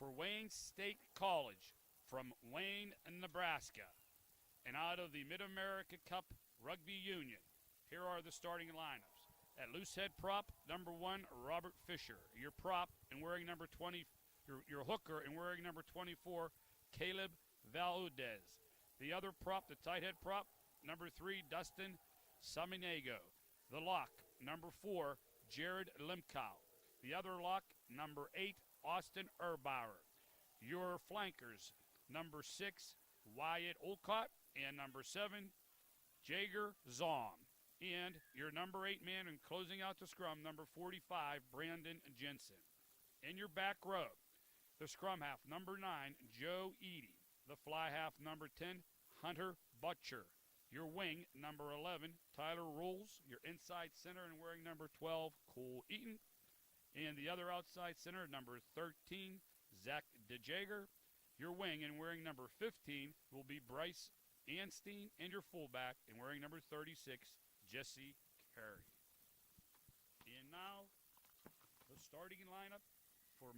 for Wayne State College from Wayne, Nebraska. And out of the Mid-America Cup Rugby Union, here are the starting lineups. At loosehead prop, number 1, Robert Fisher. Your prop and wearing number 20, your hooker and wearing number 24, Caleb Valdez. The other prop, the tight head prop, number 3, Dustin Saminego. The lock, number 4, Jared Limkow. The other lock, number 8, Austin Erbauer. Your flankers, number 6, Wyatt Olcott, and number 7, Jager Zong. And your number 8 man in closing out the scrum, number 45, Brandon Jensen. In your back row, the scrum half, number 9, Joe Eady. The fly half, number 10, Hunter Butcher. Your wing, number 11, Tyler Rules. Your inside center and wearing number 12, Cole Eaton. And the other outside center, number 13, Zach DeJager. Your wing and wearing number 15 will be Bryce Anstein. And your fullback and wearing number 36, Jesse Carey. And now, the starting lineup for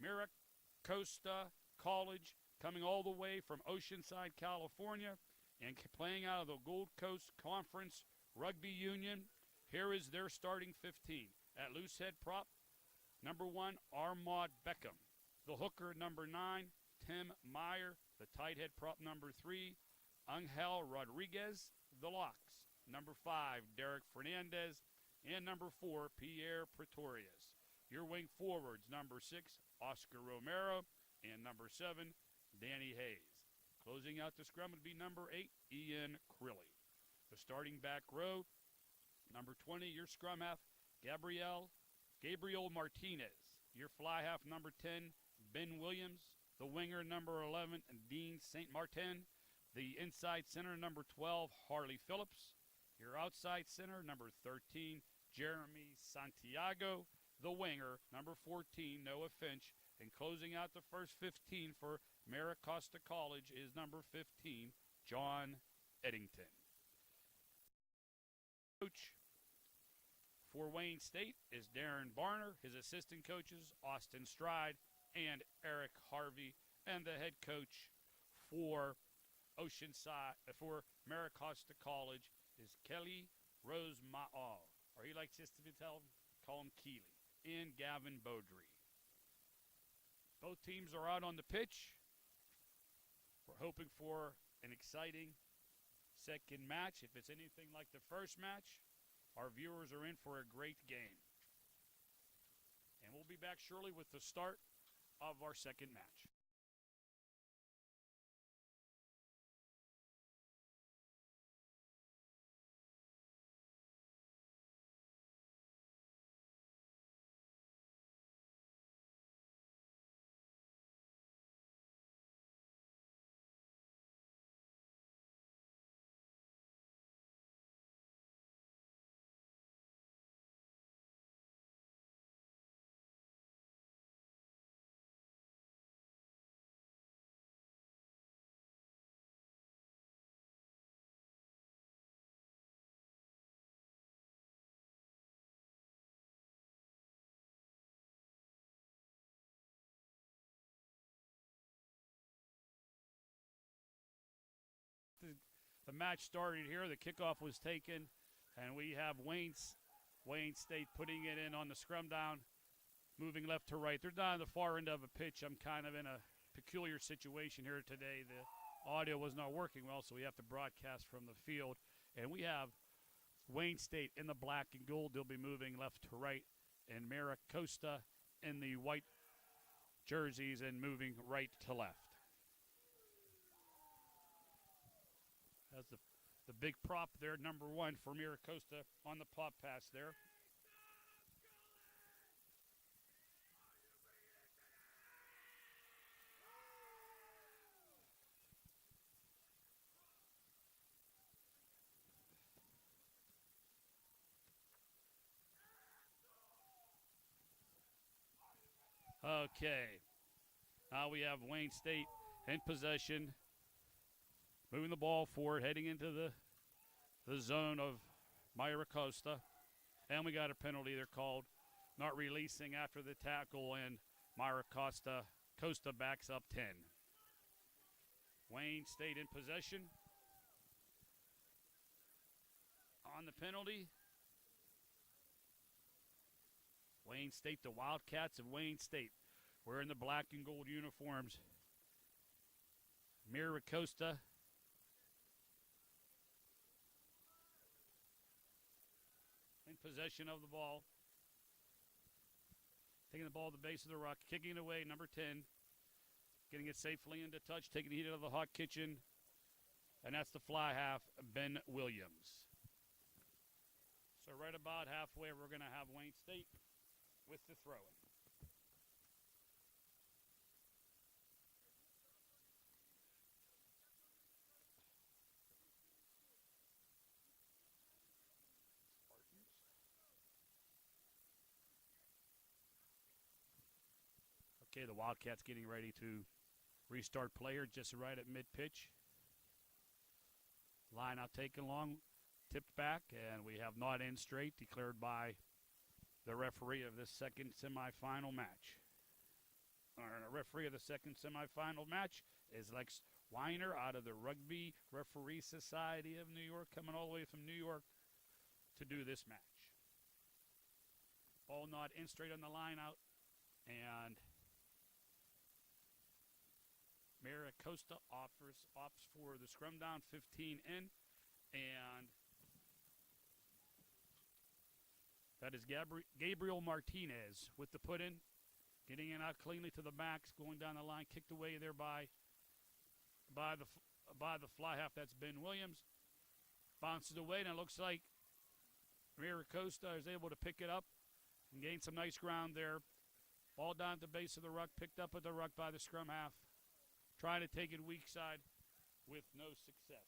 MiraCosta College, coming all the way from Oceanside, California, and playing out of the Gold Coast Conference Rugby Union. Here is their starting 15. At loosehead prop, number 1, Armaud Beckham. The hooker, number 9, Tim Meyer. The tight head prop, number 3, Angel Rodriguez. The locks, number 5, Derek Fernandez. And number 4, Pierre Pretorius. Your wing forwards, number 6, Oscar Romero. And number 7, Danny Hayes. Closing out the scrum would be number 8, Ian Crilly. The starting back row, number 20, your scrum half, Gabriel Martinez. Your fly half, number 10, Ben Williams. The winger, number 11, Dean St. Martin. The inside center, number 12, Harley Phillips. Your outside center, number 13, Jeremy Santiago. The winger, number 14, Noah Finch. And closing out the first 15 for MiraCosta College is number 15, John Eddington. Coach for Wayne State is Darren Barner. His assistant coaches, Austin Stride and Eric Harvey. And the head coach for for MiraCosta College is Kelly Rose Ma'al, or he likes just to call him Keeley, and Gavin Beaudry. Both teams are out on the pitch. We're hoping for an exciting second match. If it's anything like the first match, our viewers are in for a great game. And we'll be back shortly with the start of our second match. The match started here. The kickoff was taken, and we have Wayne State putting it in on the scrum down, moving left to right. They're down the far end of a pitch. I'm kind of in a peculiar situation here today. The audio was not working well, so we have to broadcast from the field. And we have Wayne State in the black and gold. They'll be moving left to right, and MiraCosta in the white jerseys and moving right to left. That's the big prop there, number 1 for MiraCosta on the pop pass there. Okay. Now we have Wayne State in possession, moving the ball forward, heading into the zone of MiraCosta. And we got a penalty they're called, not releasing after the tackle, and MiraCosta MiraCosta backs up 10. Wayne State in possession. On the penalty. Wayne State, the Wildcats of Wayne State, wearing the black and gold uniforms. MiraCosta in possession of the ball. Taking the ball to the base of the rock, kicking it away, number 10. Getting it safely into touch, taking the heat out of the hot kitchen. And that's the fly half, Ben Williams. So right about halfway, we're going to have Wayne State with the throw-in. Okay, the Wildcats getting ready to restart player just right at mid-pitch. Line out taken long, tipped back, and we have not in straight declared by the referee of this second semifinal match. Our referee of the second semifinal match is Lex Weiner out of the Rugby Referee Society of New York, coming all the way from New York to do this match. Ball not in straight on the line out, and MiraCosta opts for the scrum down, 15 in, and that is Gabriel Martinez with the put in, getting it out cleanly to the backs, going down the line, kicked away there by the fly half. That's Ben Williams. Bounces away, and it looks like MiraCosta is able to pick it up and gain some nice ground there. Ball down at the base of the ruck, picked up at the ruck by the scrum half. Trying to take it weak side with no success.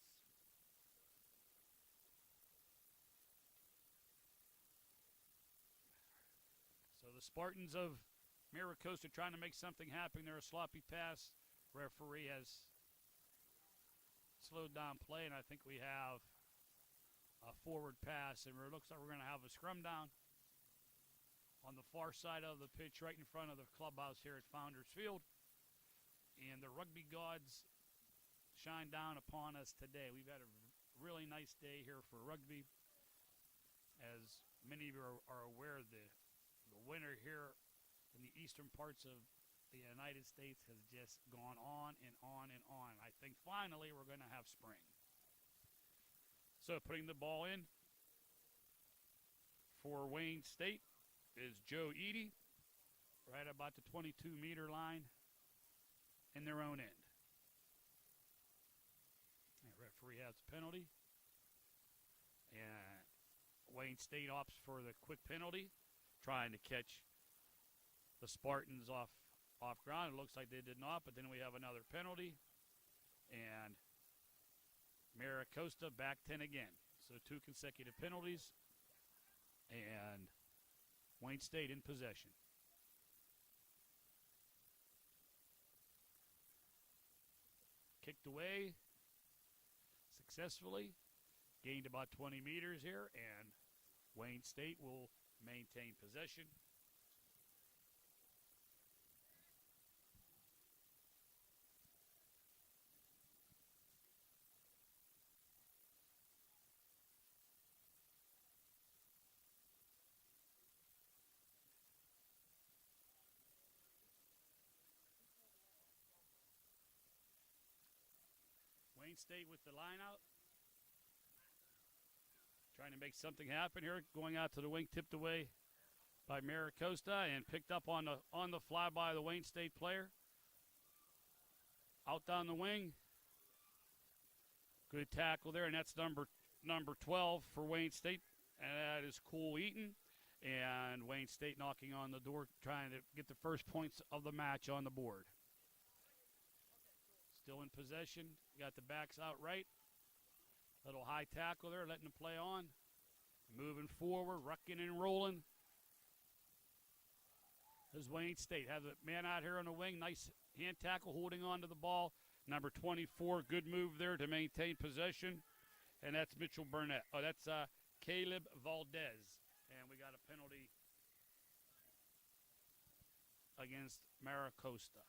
So the Spartans of MiraCosta trying to make something happen there. A sloppy pass. Referee has slowed down play, and I think we have a forward pass, and it looks like we're going to have a scrum down on the far side of the pitch right in front of the clubhouse here at Founders Field. And the rugby gods shine down upon us today. We've had a really nice day here for rugby. As many of you are aware, the winter here in the eastern parts of the United States has just gone on and on and on. I think finally we're going to have spring. So putting the ball in for Wayne State is Joe Eady, right about the 22-meter line in their own end. The referee has a penalty. And Wayne State opts for the quick penalty, trying to catch the Spartans off ground. It looks like they did not, but then we have another penalty. And MiraCosta back 10 again. So 2 consecutive penalties. And Wayne State in possession. Kicked away successfully, gained about 20 meters here, and Wayne State will maintain possession. Wayne State with the line out. Trying to make something happen here. Going out to the wing, tipped away by MiraCosta and picked up on the fly by the Wayne State player. Out down the wing. Good tackle there, and that's number 12 for Wayne State. And that is Cole Eaton. And Wayne State knocking on the door, trying to get the first points of the match on the board. Still in possession. Got the backs out right. Little high tackle there, letting them play on. Moving forward, rucking and rolling. There's Wayne State. Has a man out here on the wing. Nice hand tackle, holding on to the ball. Number 24, good move there to maintain possession. And that's Mitchell Burnett. Oh, that's Caleb Valdez. And we got a penalty against MiraCosta.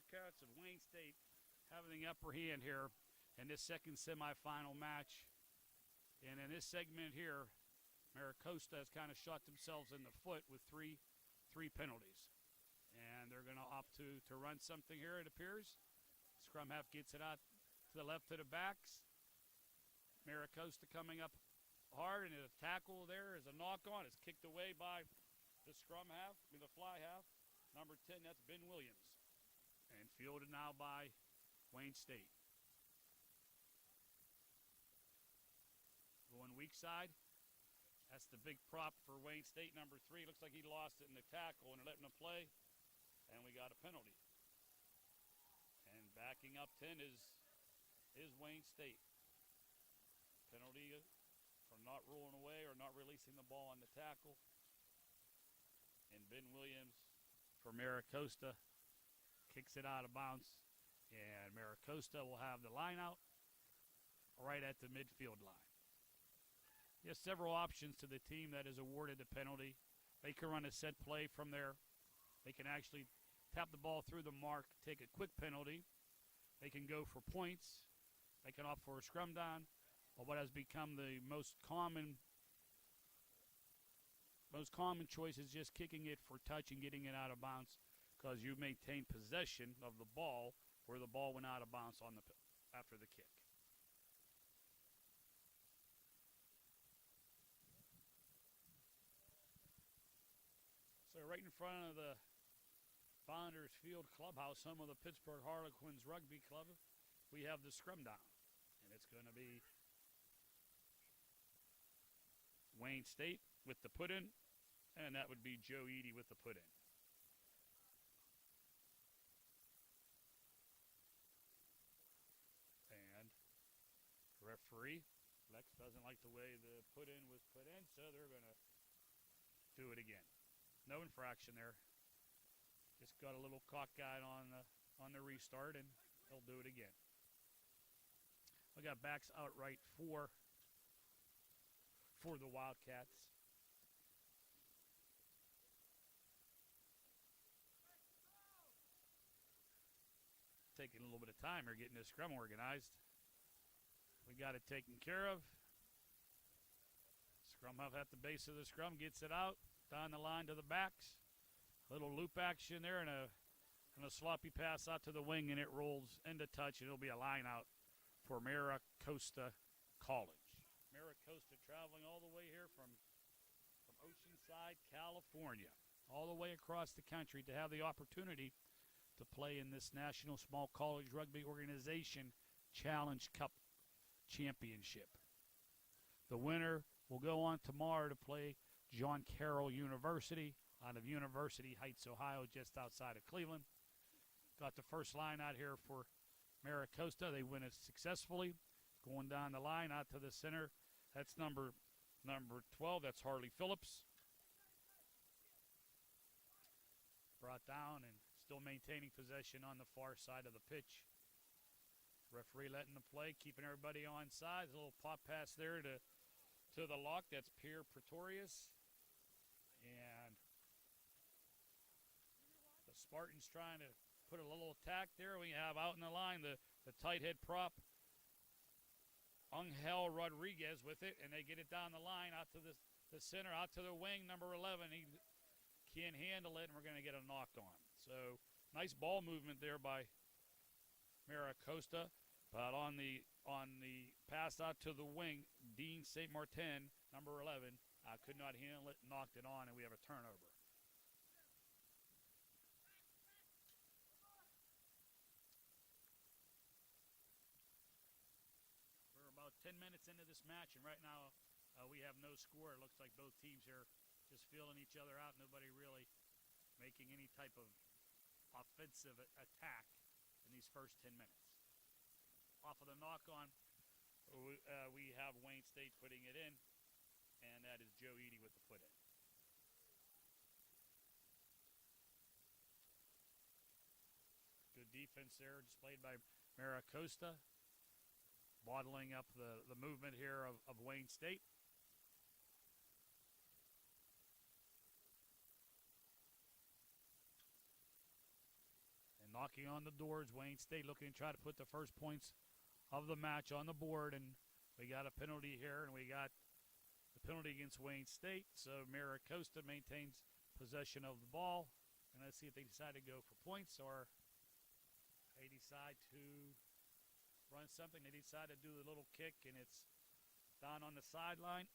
Wildcats of Wayne State having the upper hand here in this second semifinal match. And in this segment here, MiraCosta has kind of shot themselves in the foot with three penalties. And they're going to opt to run something here, it appears. Scrum half gets it out to the left to the backs. MiraCosta coming up hard, and a tackle there is a knock on. It's kicked away by the scrum half, the fly half. Number 10, that's Ben Williams. And fielded now by Wayne State. Going weak side. That's the big prop for Wayne State, number 3. Looks like he lost it in the tackle and letting him play. And we got a penalty. And backing up 10 is Wayne State. Penalty for not rolling away or not releasing the ball on the tackle. And Ben Williams for MiraCosta kicks it out of bounds. And MiraCosta will have the line out right at the midfield line. There's several options to the team that is awarded the penalty. They can run a set play from there. They can actually tap the ball through the mark, take a quick penalty. They can go for points. They can opt for a scrum down. Or what has become the most common choice is just kicking it for touch and getting it out of bounds, because you maintain possession of the ball where the ball went out of bounds after the kick. So right in front of the Founders Field Clubhouse, home of the Pittsburgh Harlequins Rugby Club, we have the scrum down. And it's going to be Wayne State with the put-in, and that would be Joe Eady with the put-in. And referee, Lex doesn't like the way the put-in was put in, so they're going to do it again. No infraction there. Just got a little cockeyed on the restart, and they'll do it again. We got backs outright for the Wildcats. Taking a little bit of time here getting this scrum organized. We got it taken care of. Scrum half at the base of the scrum gets it out. Down the line to the backs. Little loop action there and a sloppy pass out to the wing, and it rolls into touch, and it'll be a line out for MiraCosta College. MiraCosta traveling all the way here from Oceanside, California, all the way across the country to have the opportunity to play in this National Small College Rugby Organization Challenge Cup Championship. The winner will go on tomorrow to play John Carroll University out of University Heights, Ohio, just outside of Cleveland. Got the first line out here for MiraCosta. They win it successfully. Going down the line out to the center. That's number 12. That's Harley Phillips. Brought down and still maintaining possession on the far side of the pitch. Referee letting the play, keeping everybody on sides. A little pop pass there to the lock. That's Pierre Pretorius. And the Spartans trying to put a little attack there. We have out in the line the tight head prop, Angel Rodriguez with it, and they get it down the line out to the center, out to the wing, number 11. He can't handle it, and we're going to get a knock on. So nice ball movement there by MiraCosta, but on the pass out to the wing, Dean St. Martin, number 11, could not handle it, knocked it on, and we have a turnover. We're about 10 minutes into this match, and right now we have no score. It looks like both teams are just feeling each other out. Nobody really making any type of offensive attack in these first 10 minutes. Off of the knock-on, we have Wayne State putting it in, and that is Joe Eady with the put-in. Good defense there displayed by MiraCosta, bottling up the movement here of Wayne State. knocking on the doors. Wayne State looking to try to put the first points of the match on the board, and we got a penalty here, and we got the penalty against Wayne State. So MiraCosta maintains possession of the ball, and let's see if they decide to go for points or they decide to run something. They decide to do a little kick, and it's down on the sideline.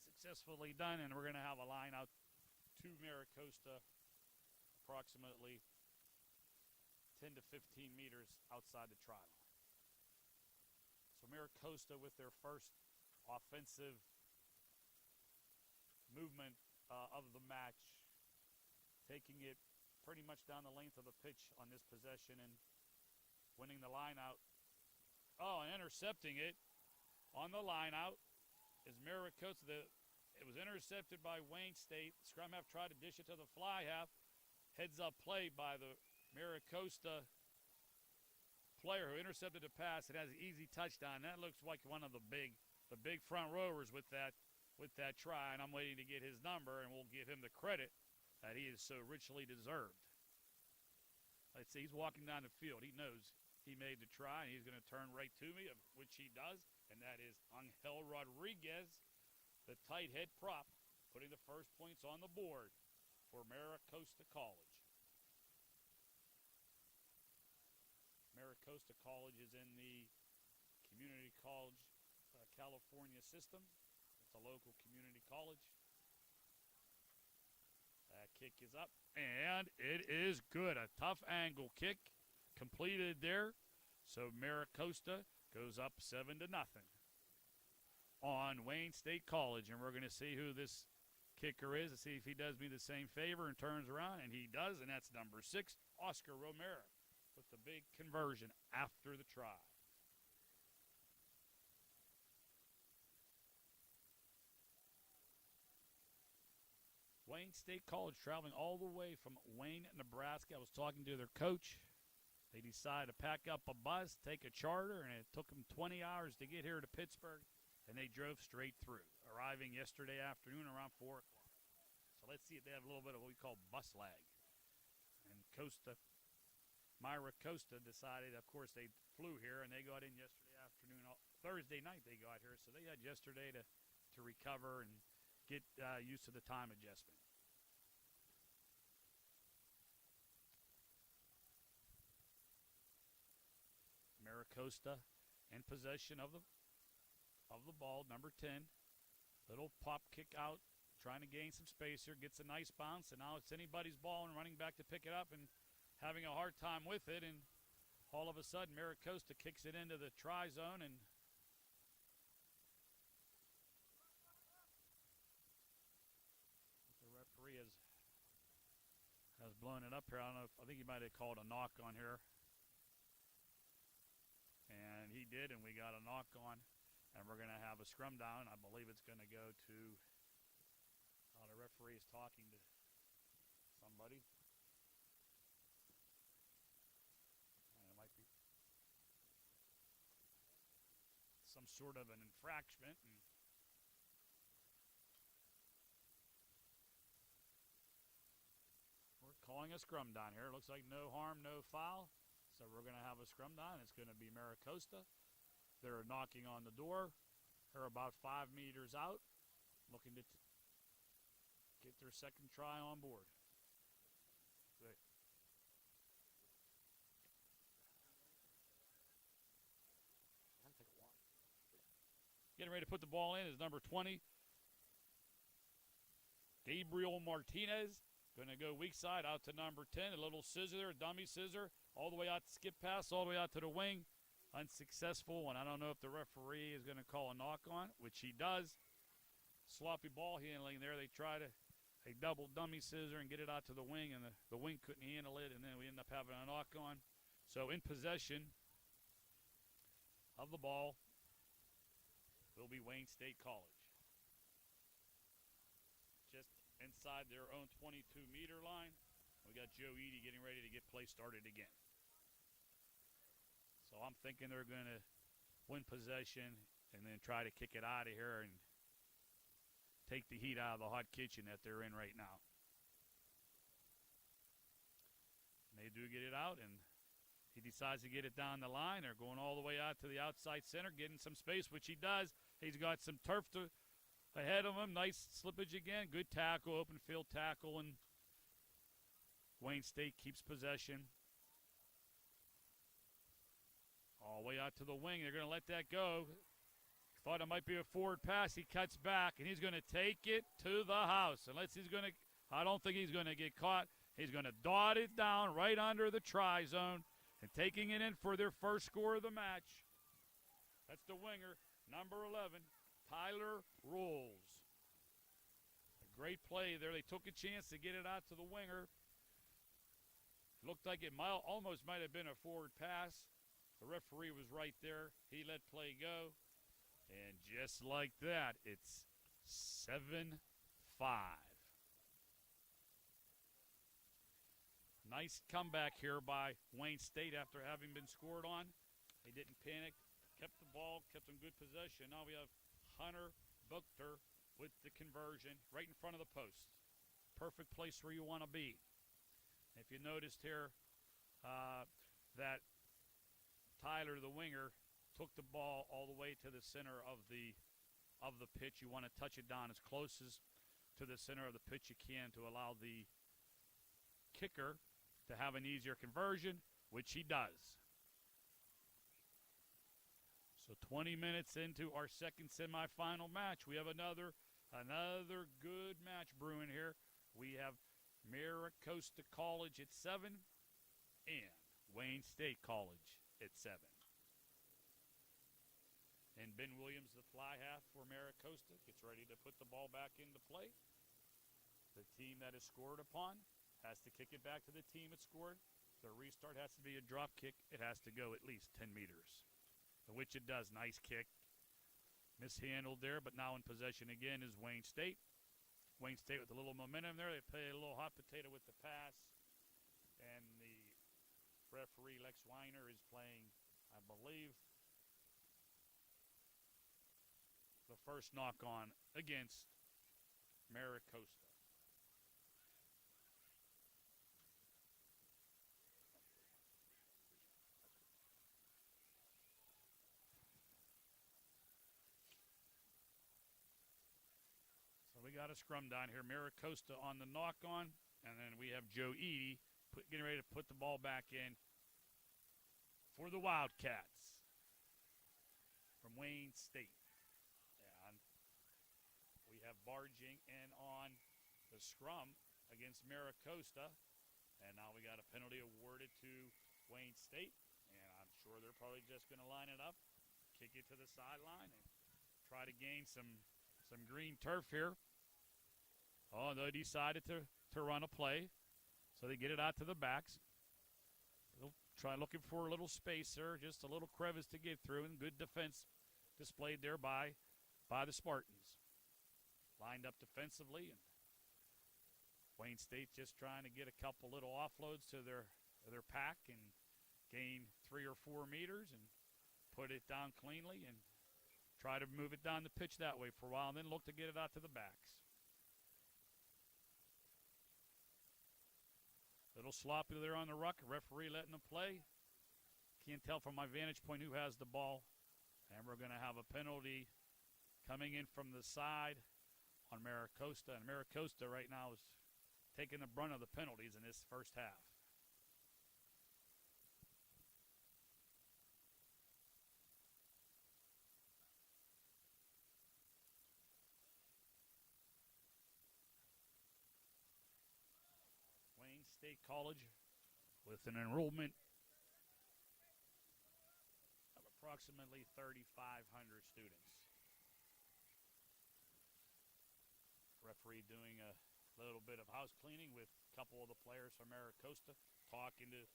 Successfully done, and we're going to have a line out to MiraCosta approximately 10 to 15 meters outside the try line. So MiraCosta with their first offensive movement of the match, taking it pretty much down the length of the pitch on this possession and winning the line out. Oh, and intercepting it on the line out is MiraCosta. It was intercepted by Wayne State. The scrum half tried to dish it to the fly half. Heads up play by the MiraCosta player who intercepted the pass. It has an easy touchdown. That looks like one of the big front rowers with that try, and I'm waiting to get his number, and we'll give him the credit that he is so richly deserved. Let's see, he's walking down the field. He knows he made the try, and he's going to turn right to me, which he does, and that is Angel Rodriguez, the tight head prop, putting the first points on the board for MiraCosta College. MiraCosta College is in the Community College California system. It's a local community college. That kick is up, and it is good. A tough angle kick completed there. So MiraCosta goes up 7-0 on Wayne State College, and we're going to see who this kicker is to see if he does me the same favor and turns around, and he does, and that's number 6, Oscar Romero, with the big conversion after the try. Wayne State College traveling all the way from Wayne, Nebraska. I was talking to their coach. They decided to pack up a bus, take a charter, and it took them 20 hours to get here to Pittsburgh, and they drove straight through, arriving yesterday afternoon around 4 o'clock. So let's see if they have a little bit of what we call bus lag. And MiraCosta decided, of course, they flew here, and they got in yesterday afternoon. Thursday night they got here, so they had yesterday to recover and get used to the time adjustment. MiraCosta in possession of the ball, number 10. Little pop kick out, trying to gain some space here, gets a nice bounce, and now it's anybody's ball and running back to pick it up and having a hard time with it, and all of a sudden MiraCosta kicks it into the try zone, and the referee has blown it up here. I think he might have called a knock on here. And he did, and we got a knock on, and we're going to have a scrum down. I believe it's going to go to, the referee is talking to somebody. And it might be some sort of an infraction. And we're calling a scrum down here. It looks like no harm, no foul. So we're going to have a scrum down. It's going to be MiraCosta. They're knocking on the door. They're about 5 meters out, looking to get their second try on board. Getting ready to put the ball in is number 20, Gabriel Martinez. Going to go weak side out to number 10. A little scissor there, a dummy scissor, all the way out to skip pass, all the way out to the wing. Unsuccessful, and I don't know if the referee is going to call a knock on, which he does. Sloppy ball handling there. They try to a double dummy scissor and get it out to the wing, and the wing couldn't handle it, and then we end up having a knock on. So in possession of the ball will be Wayne State College. Just inside their own 22-meter line. We got Joe Eady getting ready to get play started again. So I'm thinking they're going to win possession and then try to kick it out of here and take the heat out of the hot kitchen that they're in right now. And they do get it out, and He decides to get it down the line. They're going all the way out to the outside center, getting some space, which he does. He's got some turf ahead of him. Nice slippage again. Good tackle, open field tackle, and Wayne State keeps possession. All the way out to the wing. They're going to let that go. Thought it might be a forward pass. He cuts back, and he's going to take it to the house. I don't think he's going to get caught. He's going to dot it down right under the try zone and taking it in for their first score of the match. That's the winger, number 11, Tyler Rolls. A great play there. They took a chance to get it out to the winger. Looked like it almost might have been a forward pass. The referee was right there. He let play go. And just like that, it's 7-5. Nice comeback here by Wayne State after having been scored on. They didn't panic, kept the ball, kept in good possession. Now we have Hunter Buchter with the conversion right in front of the post. Perfect place where you want to be. If you noticed here that Tyler, the winger, took the ball all the way to the center of the pitch. You want to touch it down as close as to the center of the pitch you can to allow the kicker to have an easier conversion, which he does. So 20 minutes into our second semifinal match, we have another good match brewing here. We have MiraCosta College at 7 and Wayne State College at 7. And Ben Williams, the fly half for MiraCosta, gets ready to put the ball back into play. The team that is scored upon has to kick it back to the team that scored. The restart has to be a drop kick. It has to go at least 10 meters, which it does. Nice kick. Mishandled there, but now in possession again is Wayne State. Wayne State with a little momentum there. They play a little hot potato with the pass. And the referee, Lex Weiner, is playing, I believe, the first knock-on against MiraCosta. So we got a scrum down here. MiraCosta on the knock-on, and then we have Joe Eady getting ready to put the ball back in for the Wildcats from Wayne State. We have barging in on the scrum against MiraCosta. And now we got a penalty awarded to Wayne State. And I'm sure they're probably just going to line it up, kick it to the sideline, and try to gain some green turf here. Oh, they decided to run a play. So they get it out to the backs. They'll try looking for a little space there, just a little crevice to get through, and good defense displayed there by the Spartans. Lined up defensively, and Wayne State just trying to get a couple little offloads to their pack and gain 3 or 4 meters and put it down cleanly and try to move it down the pitch that way for a while and then look to get it out to the backs. Little sloppy there on the ruck. Referee letting them play. Can't tell from my vantage point who has the ball. And we're going to have a penalty coming in from the side on MiraCosta. And MiraCosta right now is taking the brunt of the penalties in this first half. Wayne State College with an enrollment of approximately 3,500 students. Referee doing a little bit of house cleaning with a couple of the players from MiraCosta, talking to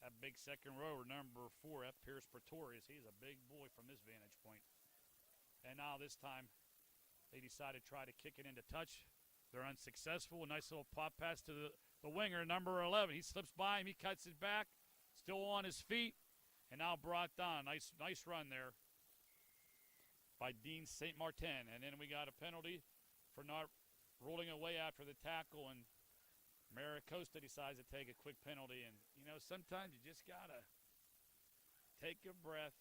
that big second rower, number 4, F. Pierce Pretorius. He's a big boy from this vantage point. And now this time they decide to try to kick it into touch. They're unsuccessful. A nice little pop pass to the winger, number 11. He slips by him. He cuts it back. Still on his feet. And now brought down. Nice run there by Dean St. Martin. And then we got a penalty for not rolling away after the tackle. And MiraCosta decides to take a quick penalty. And, you know, sometimes you just got to take a breath,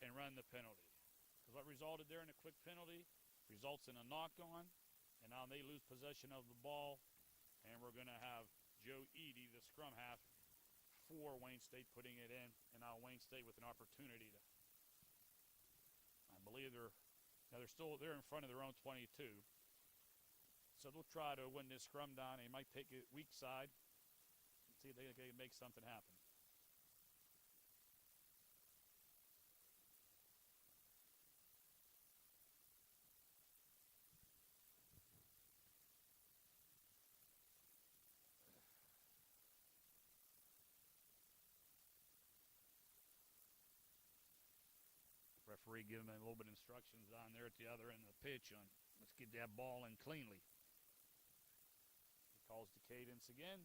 and run the penalty. Because what resulted there in a quick penalty results in a knock-on, and now they lose possession of the ball, and we're going to have Joe Eady, the scrum half, for Wayne State putting it in, and now Wayne State with an opportunity to, I believe they're in front of their own 22. So they'll try to win this scrum down. They might take it weak side and see if they can make something happen. Referee giving them a little bit of instructions down there at the other end of the pitch on let's get that ball in cleanly. He calls the cadence again.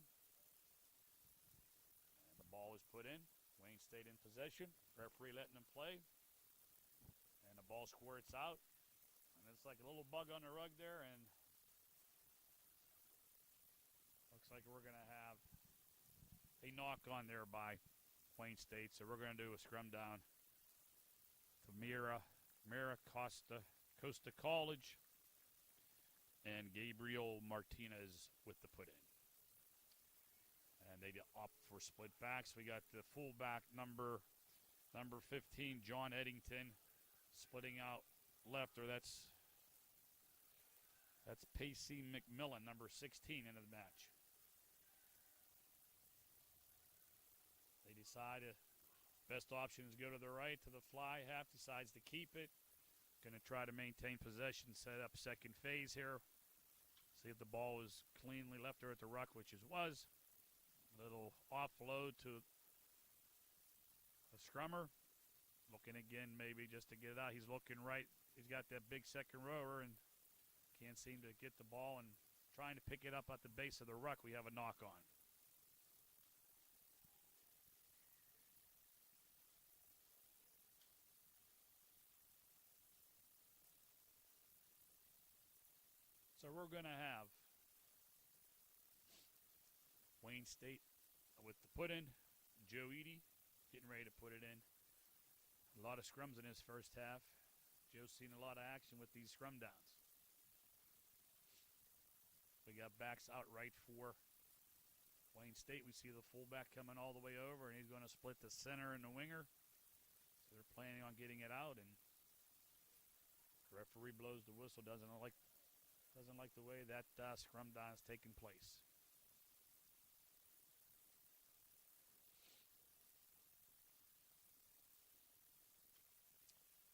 And the ball is put in. Wayne State in possession. Referee letting them play. And the ball squirts out. And it's like a little bug on the rug there. And looks like we're going to have a knock on there by Wayne State. So we're going to do a scrum down to MiraCosta College, and Gabriel Martinez with the put in. And they opt for split backs. We got the fullback number 15, John Eddington, splitting out left, or that's Pacey McMillan, number 16, into the match. They decide best option is go to the right to the fly half, decides to keep it. Going to try to maintain possession, set up second phase here. See if the ball is cleanly left there at the ruck, which it was. Little offload to a scrummer. Looking again maybe just to get it out. He's looking right. He's got that big second rower and can't seem to get the ball and trying to pick it up at the base of the ruck. We have a knock on. So we're going to have Wayne State with the put in. Joe Eady getting ready to put it in. A lot of scrums in his first half. Joe's seen a lot of action with these scrum downs. We got backs out right for Wayne State. We see the fullback coming all the way over, and he's going to split the center and the winger. So they're planning on getting it out, and the referee blows the whistle. Doesn't like the way that scrum down is taking place.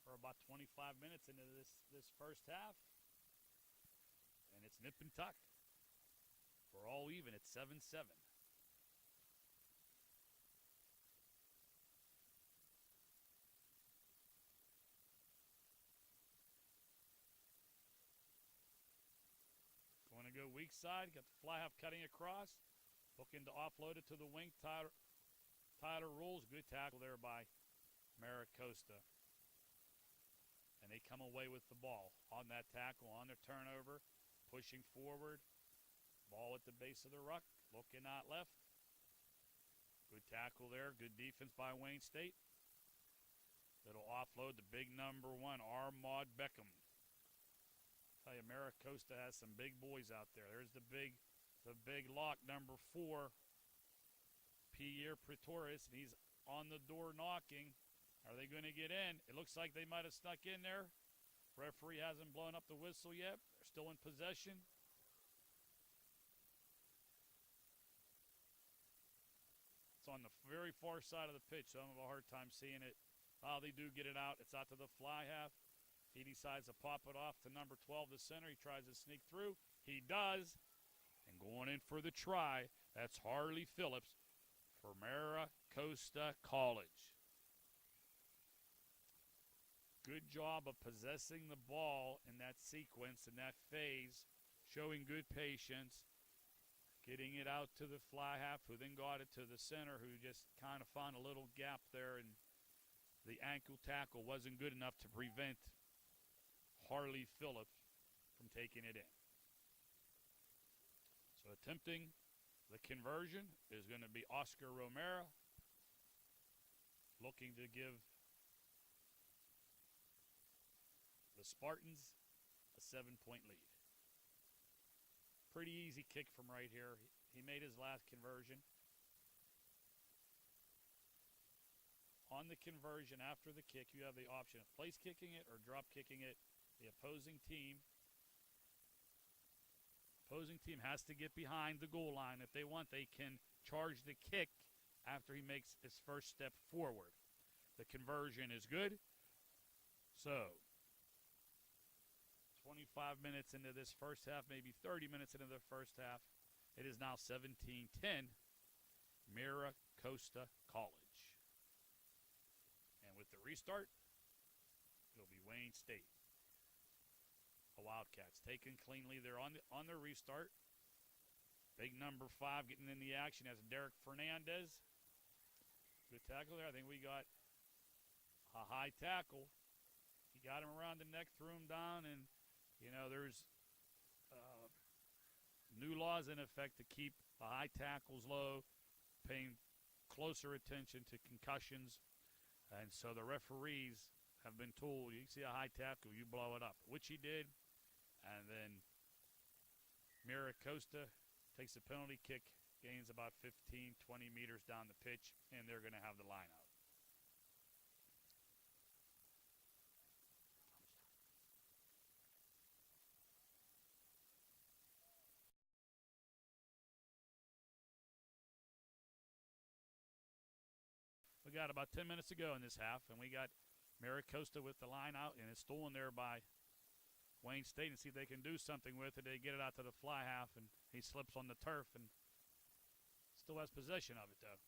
We're about 25 minutes into this first half, and it's nip and tuck. We're all even at 7-7. Going to go weak side, got the fly half cutting across, looking to offload it to the wing. Tyler Rules, good tackle there by MiraCosta. And they come away with the ball on that tackle, on their turnover, pushing forward. Ball at the base of the ruck, looking out left. Good tackle there, good defense by Wayne State. That'll offload the big number 1, Armand Beckham. Tell you, MiraCosta has some big boys out there. There's the big lock, number 4, Pierre Pretorius, and he's on the door knocking. Are they going to get in? It looks like they might have snuck in there. Referee hasn't blown up the whistle yet. They're still in possession. It's on the very far side of the pitch, so I'm having a hard time seeing it. Oh, they do get it out. It's out to the fly half. He decides to pop it off to number 12, the center. He tries to sneak through. He does. And going in for the try, that's Harley Phillips for MiraCosta College. Good job of possessing the ball in that sequence, in that phase, showing good patience, getting it out to the fly half, who then got it to the center, who just kind of found a little gap there, and the ankle tackle wasn't good enough to prevent Harley Phillips from taking it in. So attempting the conversion is going to be Oscar Romero. looking to give the Spartans a 7-point lead. Pretty easy kick from right here. He made his last conversion. On the conversion after the kick, you have the option of place kicking it or drop kicking it. The opposing team has to get behind the goal line. If they want, they can charge the kick after he makes his first step forward. The conversion is good. So 25 minutes into this first half, maybe 30 minutes into the first half, it is now 17-10, MiraCosta College. And with the restart, it'll be Wayne State. The Wildcats taken cleanly. They're on the restart. Big number 5 getting in the action as Derek Fernandez. Good tackle there. I think we got a high tackle. He got him around the neck, threw him down, and, you know, there's new laws in effect to keep the high tackles low, paying closer attention to concussions. And so the referees have been told, you see a high tackle, you blow it up, which he did. And then MiraCosta takes a penalty kick, gains about 15, 20 meters down the pitch, and they're going to have the line out. We got about 10 minutes to go in this half, and we got MiraCosta with the line out, and it's stolen there by Wayne State, and see if they can do something with it. They get it out to the fly half, and he slips on the turf and still has possession of it, though.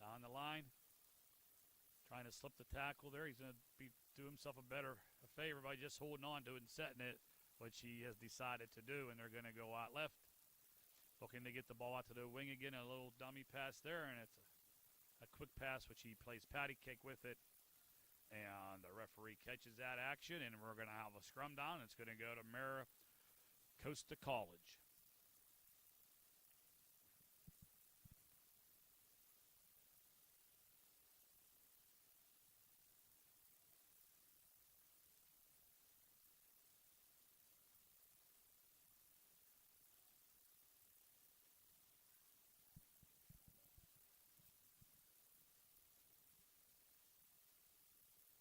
Down the line, trying to slip the tackle there. He's going to do himself a favor by just holding on to it and setting it, which he has decided to do, and they're going to go out left. Looking to get the ball out to the wing again, a little dummy pass there, and it's a quick pass, which he plays patty cake with it. And the referee catches that action, and we're going to have a scrum down. It's going to go to MiraCosta College.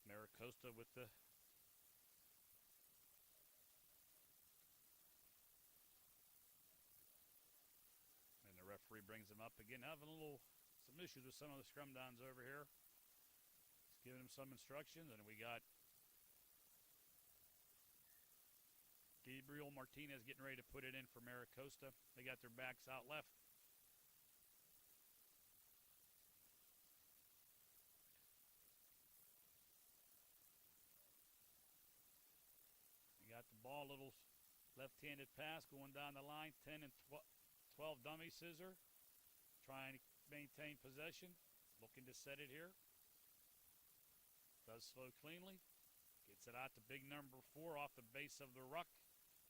MiraCosta with the referee brings him up again. Having some issues with some of the scrum downs over here. He's giving him some instructions, and we got Gabriel Martinez getting ready to put it in for MiraCosta. They got their backs out left. We got the ball, little left-handed pass going down the line, 10 and 12 dummy scissor, trying to maintain possession, looking to set it here. Does slow cleanly, gets it out to big number 4 off the base of the ruck,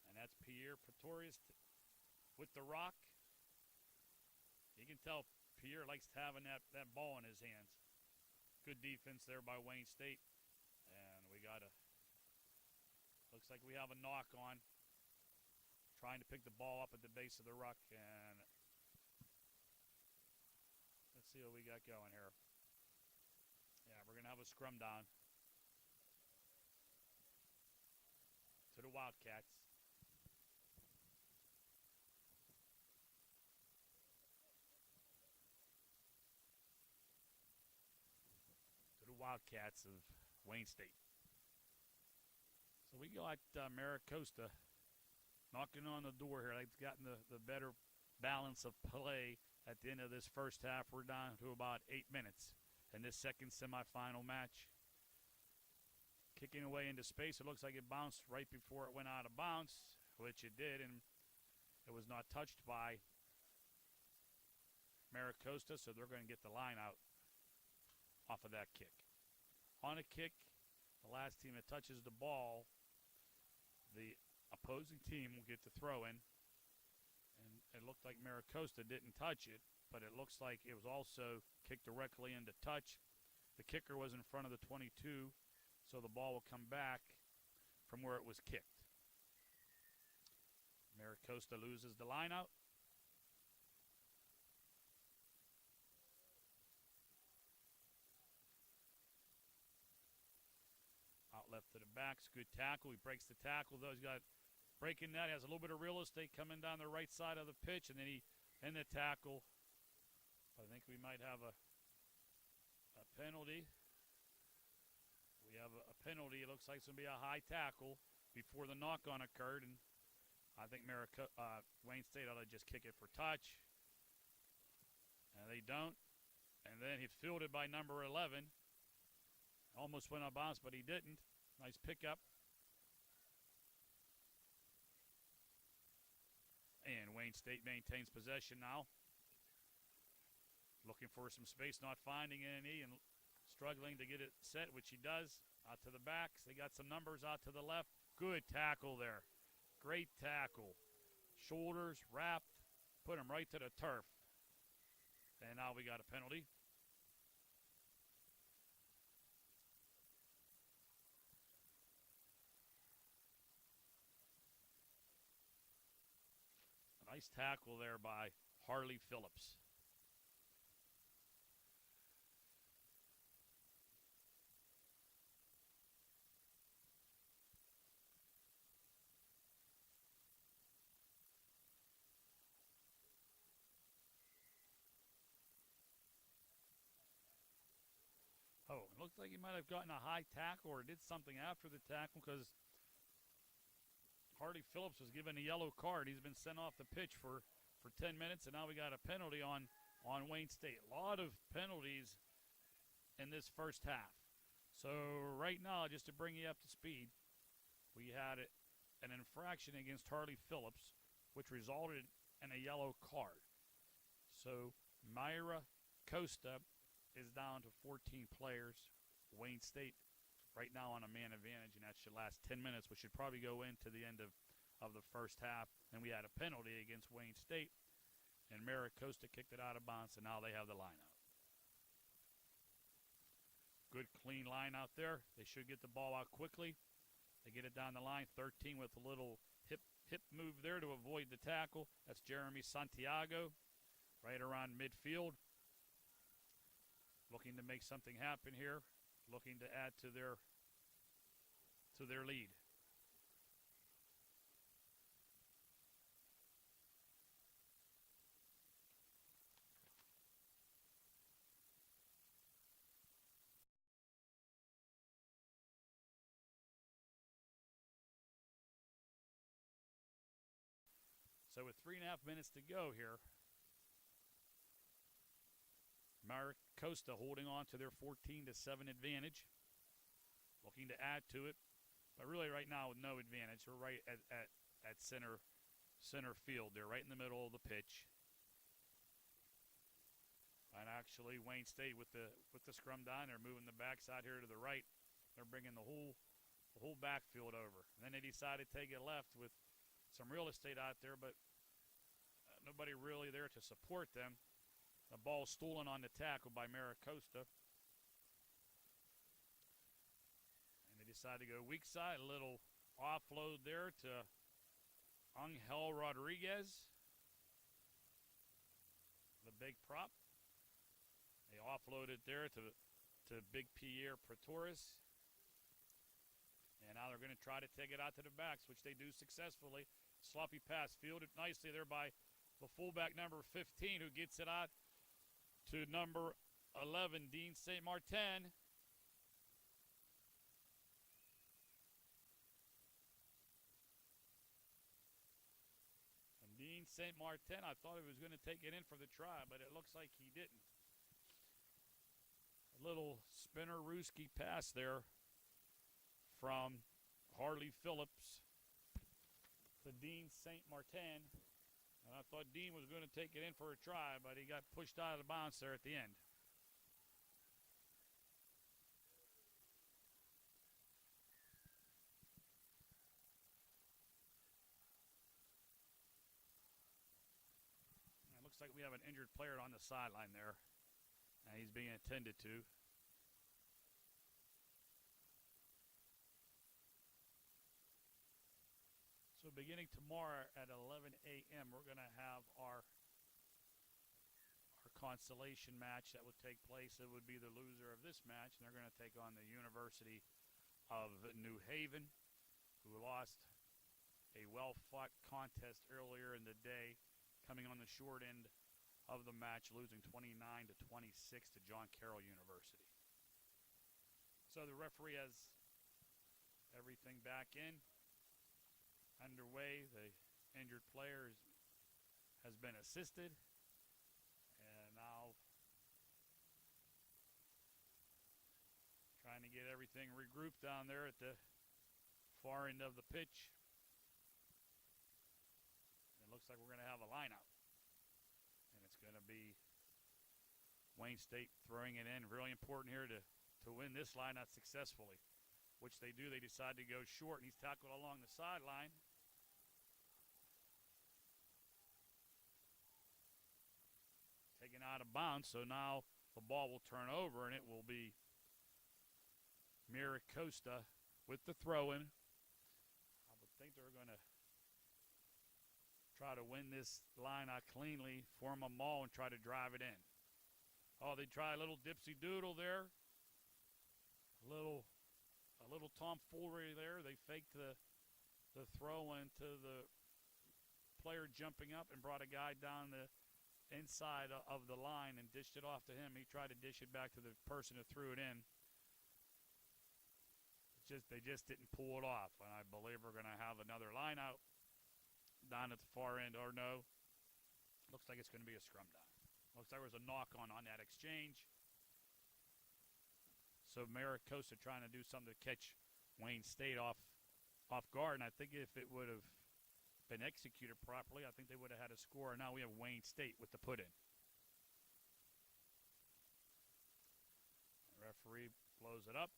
and that's Pierre Pretorius with the rock. You can tell Pierre likes having that ball in his hands. Good defense there by Wayne State, and we got looks like we have a knock on. Trying to pick the ball up at the base of the ruck, and let's see what we got going here. Yeah, we're going to have a scrum down to the Wildcats. To the Wildcats of Wayne State. So we got MiraCosta knocking on the door here. They've gotten the better balance of play at the end of this first half. We're down to about 8 minutes in this second semifinal match. Kicking away into space. It looks like it bounced right before it went out of bounds, which it did, and it was not touched by MiraCosta, so they're going to get the line out off of that kick. On a kick, the last team that touches the ball, the opposing team will get the throw in, and it looked like MiraCosta didn't touch it, but it looks like it was also kicked directly into touch. The kicker was in front of the 22, so the ball will come back from where it was kicked. MiraCosta loses the lineout. Out left to the backs, good tackle. He breaks the tackle, though. He's got breaking that, has a little bit of real estate coming down the right side of the pitch, and then he in the tackle. I think we might have a penalty. We have a penalty. It looks like it's going to be a high tackle before the knock-on occurred, and I think Wayne State ought to just kick it for touch. And they don't. And then he's fielded by number 11. Almost went on bounce, but he didn't. Nice pickup. And Wayne State maintains possession now. Looking for some space, not finding any, and struggling to get it set, which he does. Out to the backs. They got some numbers out to the left. Good tackle there. Great tackle. Shoulders wrapped. Put him right to the turf. And now we got a penalty. A nice tackle there by Harley Phillips. Oh, it looked like he might have gotten a high tackle or did something after the tackle, because Harley Phillips was given a yellow card. He's been sent off the pitch for 10 minutes, and now we got a penalty on Wayne State. A lot of penalties in this first half. So right now, just to bring you up to speed, we had an infraction against Harley Phillips, which resulted in a yellow card. So MiraCosta is down to 14 players. Wayne State right now on a man advantage, and that should last 10 minutes, which should probably go into the end of the first half. And we had a penalty against Wayne State, and MiraCosta kicked it out of bounds, and now they have the line out. Good clean line out there. They should get the ball out quickly. They get it down the line. 13 with a little hip move there to avoid the tackle. That's Jeremy Santiago right around midfield. Looking to make something happen here. Looking to add to their lead. So with 3.5 minutes to go here, MiraCosta holding on to their 14-7 advantage. Looking to add to it, but really right now with no advantage. We're right at center field. They're right in the middle of the pitch. And actually, Wayne State with the scrum down, they're moving the backside here to the right. They're bringing the whole backfield over. And then they decided to take it left with some real estate out there, but nobody really there to support them. The ball stolen on the tackle by MiraCosta. And they decide to go weak side. A little offload there to Angel Rodriguez, the big prop. They offload it there to Big Pierre Pretorius. And now they're going to try to take it out to the backs, which they do successfully. Sloppy pass fielded nicely there by the fullback number 15, who gets it out to number 11, Dean St. Martin. And Dean St. Martin, I thought he was going to take it in for the try, but it looks like he didn't. A little spinner Ruski pass there from Harley Phillips to Dean St. Martin. And I thought Dean was going to take it in for a try, but he got pushed out of the bounce there at the end. It looks like we have an injured player on the sideline there, and he's being attended to. So beginning tomorrow at 11 a.m., we're going to have our consolation match that would take place. It would be the loser of this match, and they're going to take on the University of New Haven, who lost a well-fought contest earlier in the day, coming on the short end of the match, losing 29-26 to John Carroll University. So the referee has everything back in, underway. The injured player has been assisted, and now trying to get everything regrouped down there at the far end of the pitch. It looks like we're going to have a lineout, and it's going to be Wayne State throwing it in. Really important here to win this lineout successfully, which they do. They decide to go short, and he's tackled along the sideline. Taken out of bounds, so now the ball will turn over, and it will be MiraCosta with the throw-in. I would think they're going to try to win this line out cleanly, form a maul, and try to drive it in. Oh, they try a little dipsy-doodle there. A little tomfoolery there. They faked the throw-in to the player jumping up and brought a guy down the inside of the line and dished it off to him. He tried to dish it back to the person who threw it in. They just didn't pull it off. And I believe we're going to have another line out down at the far end, or no. Looks like it's going to be a scrum down. Looks like there was a knock on that exchange. So MiraCosta trying to do something to catch Wayne State off guard. And I think if it would have been executed properly, I think they would have had a score. Now we have Wayne State with the put-in. The referee blows it up.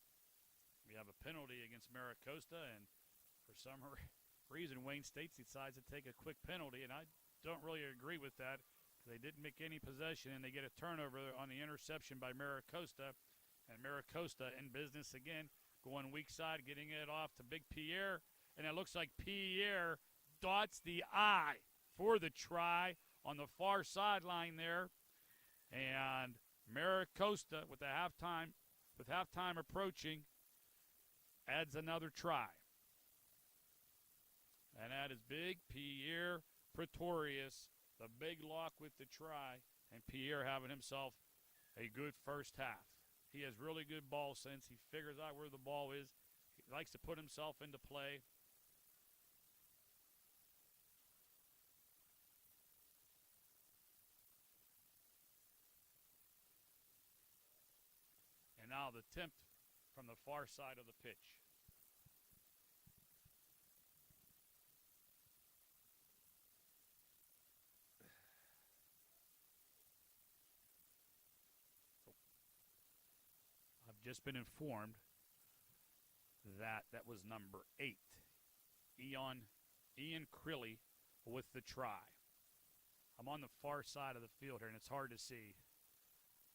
We have a penalty against MiraCosta, and for some reason Wayne State decides to take a quick penalty, and I don't really agree with that. They didn't make any possession, and they get a turnover on the interception by MiraCosta, and MiraCosta in business again, going weak side, getting it off to Big Pierre, and it looks like Pierre dots the I for the try on the far sideline there. And MiraCosta with halftime approaching, adds another try. And that is Big Pierre Pretorius, the big lock with the try, and Pierre having himself a good first half. He has really good ball sense. He figures out where the ball is. He likes to put himself into play. And now the attempt from the far side of the pitch. I've just been informed that was number 8, Ian Crilly with the try. I'm on the far side of the field here, and it's hard to see.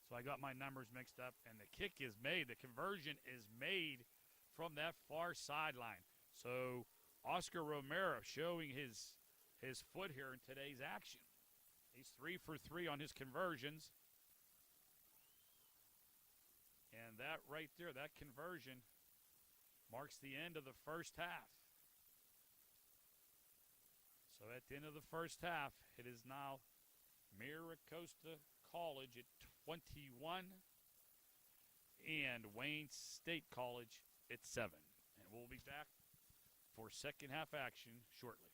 So I got my numbers mixed up, and the kick is made. The conversion is made from that far sideline. So Oscar Romero showing his foot here in today's action. He's 3 for 3 on his conversions. And that right there, that conversion, marks the end of the first half. So at the end of the first half, it is now MiraCosta College at 21 and Wayne State College at 7. And we'll be back for second half action shortly.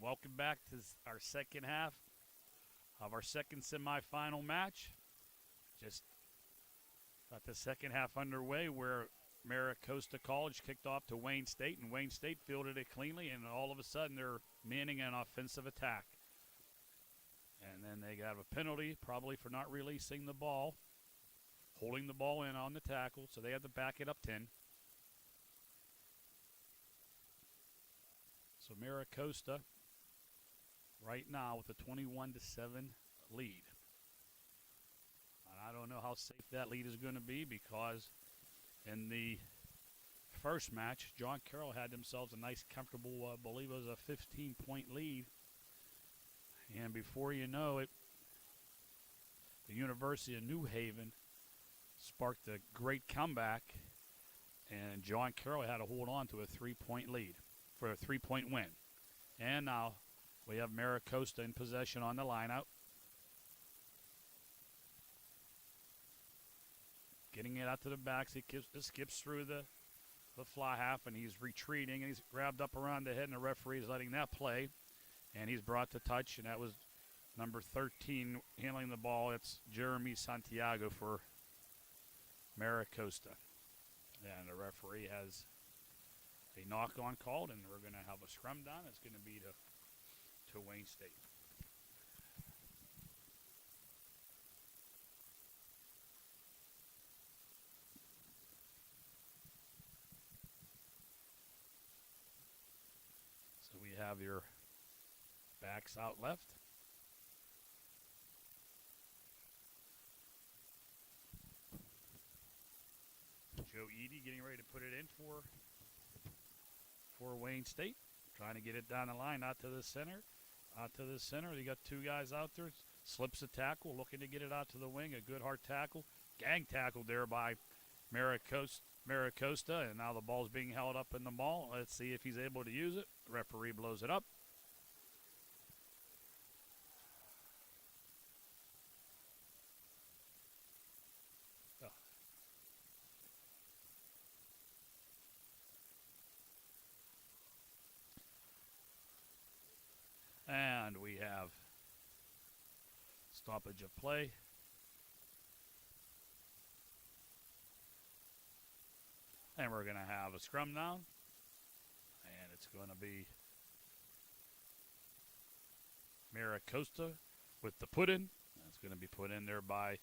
Welcome back to our second half of our second semifinal match. Just got the second half underway where MiraCosta College kicked off to Wayne State, and Wayne State fielded it cleanly, and all of a sudden they're manning an offensive attack. And then they got a penalty, probably for not releasing the ball, holding the ball in on the tackle, so they had to back it up 10. So MiraCosta right now with a 21-7 lead. And I don't know how safe that lead is going to be, because in the first match, John Carroll had themselves a nice, comfortable, I believe it was a 15-point lead. And before you know it, the University of New Haven sparked a great comeback, and John Carroll had to hold on to a 3-point lead for a 3-point win. And now we have MiraCosta in possession on the lineout. Getting it out to the backs. He skips through the fly half, and he's retreating, and he's grabbed up around the head, and the referee is letting that play. And he's brought to touch, and that was number 13 handling the ball. It's Jeremy Santiago for MiraCosta. And the referee has a knock-on called, and we're going to have a scrum down. It's going to be to Wayne State. So we have your backs out left. Joe Eady getting ready to put it in for Wayne State. Trying to get it down the line, out to the center. Out to the center. You got two guys out there. Slips a tackle, looking to get it out to the wing. A good hard tackle. Gang tackle there by MiraCosta. And now the ball's being held up in the ball. Let's see if he's able to use it. The referee blows it up. And we have stoppage of play. And we're going to have a scrum down. And it's going to be MiraCosta with the put-in. That's going to be put in there by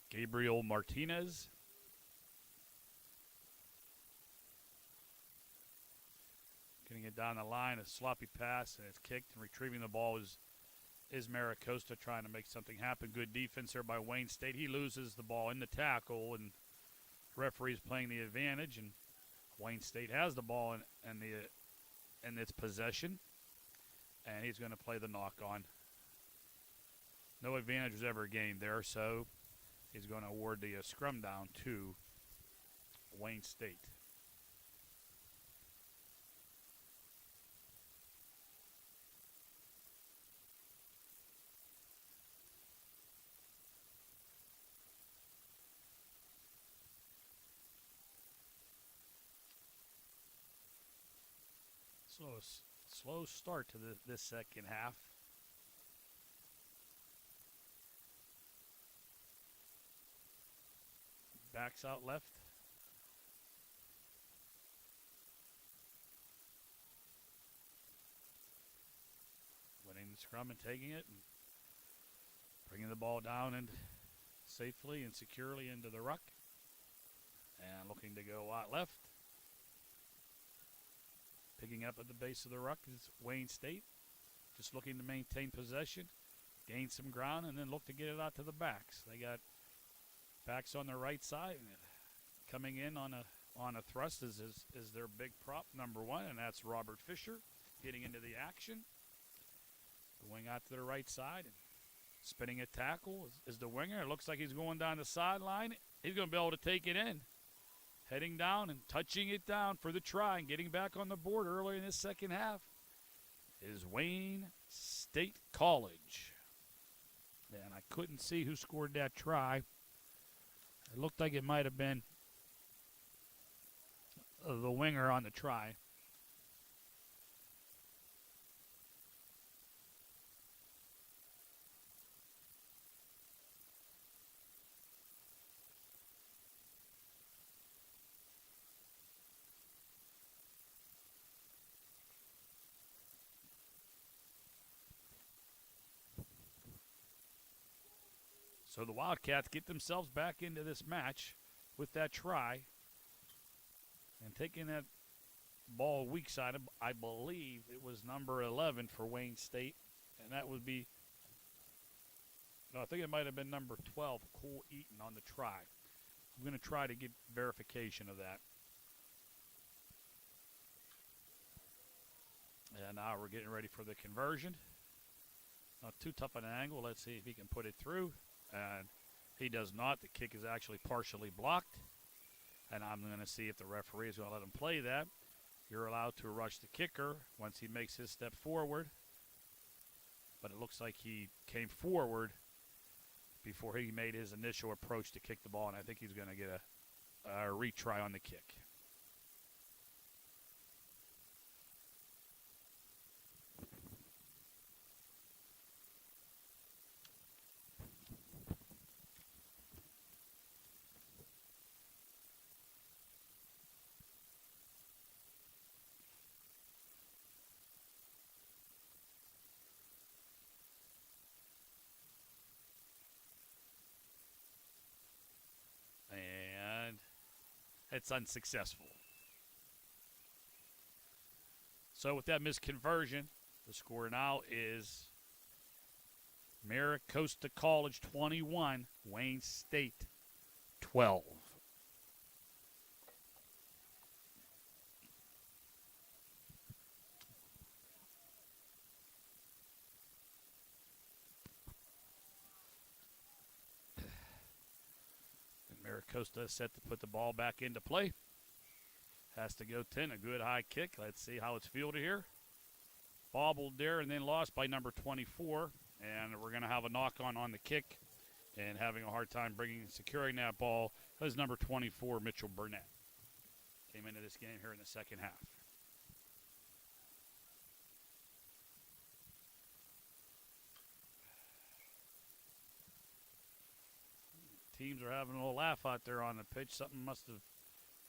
Gabriel Martinez. Getting it down the line, a sloppy pass, and it's kicked, and retrieving the ball is MiraCosta, trying to make something happen. Good defense there by Wayne State. He loses the ball in the tackle, and the referee's playing the advantage, and Wayne State has the ball in its possession, and he's going to play the knock-on. No advantage was ever gained there, so he's going to award the scrum down to Wayne State. Slow start to this second half. Backs out left. Winning the scrum and taking it, and bringing the ball down and safely and securely into the ruck. And looking to go out left. Picking up at the base of the ruck is Wayne State. Just looking to maintain possession, gain some ground, and then look to get it out to the backs. They got backs on the right side. Coming in on a thrust is their big prop, number 1, and that's Robert Fisher. Getting into the action. Going out to the right side and spinning a tackle is the winger. It looks like he's going down the sideline. He's going to be able to take it in. Heading down and touching it down for the try and getting back on the board early in this second half is Wayne State College. And I couldn't see who scored that try. It looked like it might have been the winger on the try. So the Wildcats get themselves back into this match with that try and taking that ball weak side. I believe it was number 11 for Wayne State, and that would be, no, I think it might have been number 12, Cole Eaton, on the try. I'm going to try to get verification of that. And now we're getting ready for the conversion. Not too tough an angle. Let's see if he can put it through. And he does not. The kick is actually partially blocked. And I'm going to see if the referee is going to let him play that. You're allowed to rush the kicker once he makes his step forward. But it looks like he came forward before he made his initial approach to kick the ball. And I think he's going to get a retry on the kick. And it's unsuccessful. So with that misconversion, the score now is MiraCosta College 21, Wayne State 12. MiraCosta is set to put the ball back into play. Has to go 10, a good high kick. Let's see how it's fielded here. Bobbled there and then lost by number 24. And we're going to have a knock-on the kick. And having a hard time securing that ball was number 24, Mitchell Burnett. Came into this game here in the second half. Teams are having a little laugh out there on the pitch. Something must have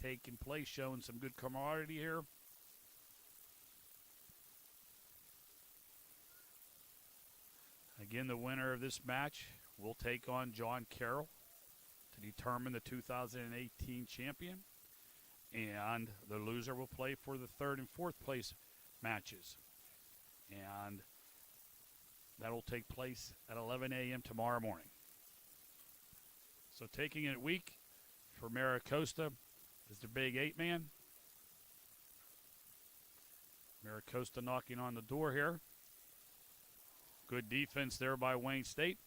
taken place, showing some good camaraderie here. Again, the winner of this match will take on John Carroll to determine the 2018 champion. And the loser will play for the third and fourth place matches. And that will take place at 11 a.m. tomorrow morning. So taking it weak for MiraCosta is the big 8-man. MiraCosta knocking on the door here. Good defense there by Wayne State.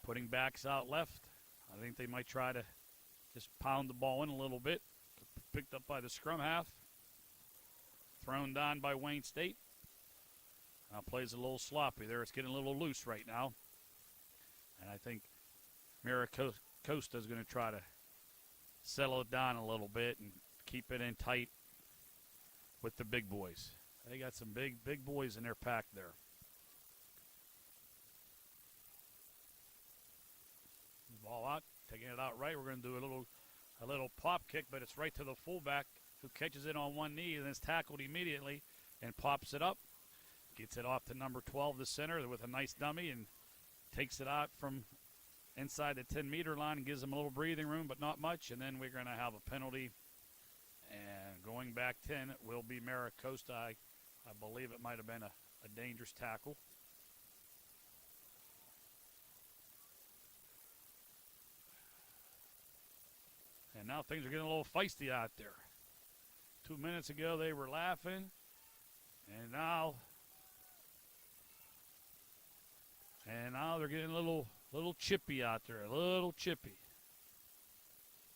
Putting backs out left. I think they might try to just pound the ball in a little bit. Picked up by the scrum half. Thrown down by Wayne State. Now plays a little sloppy there. It's getting a little loose right now. And I think MiraCosta is going to try to settle it down a little bit and keep it in tight with the big boys. They got some big boys in their pack there. Ball out, taking it out right. We're going to do a little pop kick, but it's right to the fullback who catches it on one knee and is tackled immediately and pops it up. Gets it off to number 12, the center, with a nice dummy, and takes it out from inside the 10-meter line and gives them a little breathing room, but not much. And then we're going to have a penalty. And going back 10 will be MiraCosta. I believe it might have been a dangerous tackle. And now things are getting a little feisty out there. 2 minutes ago they were laughing, and now they're getting a little chippy out there, a little chippy.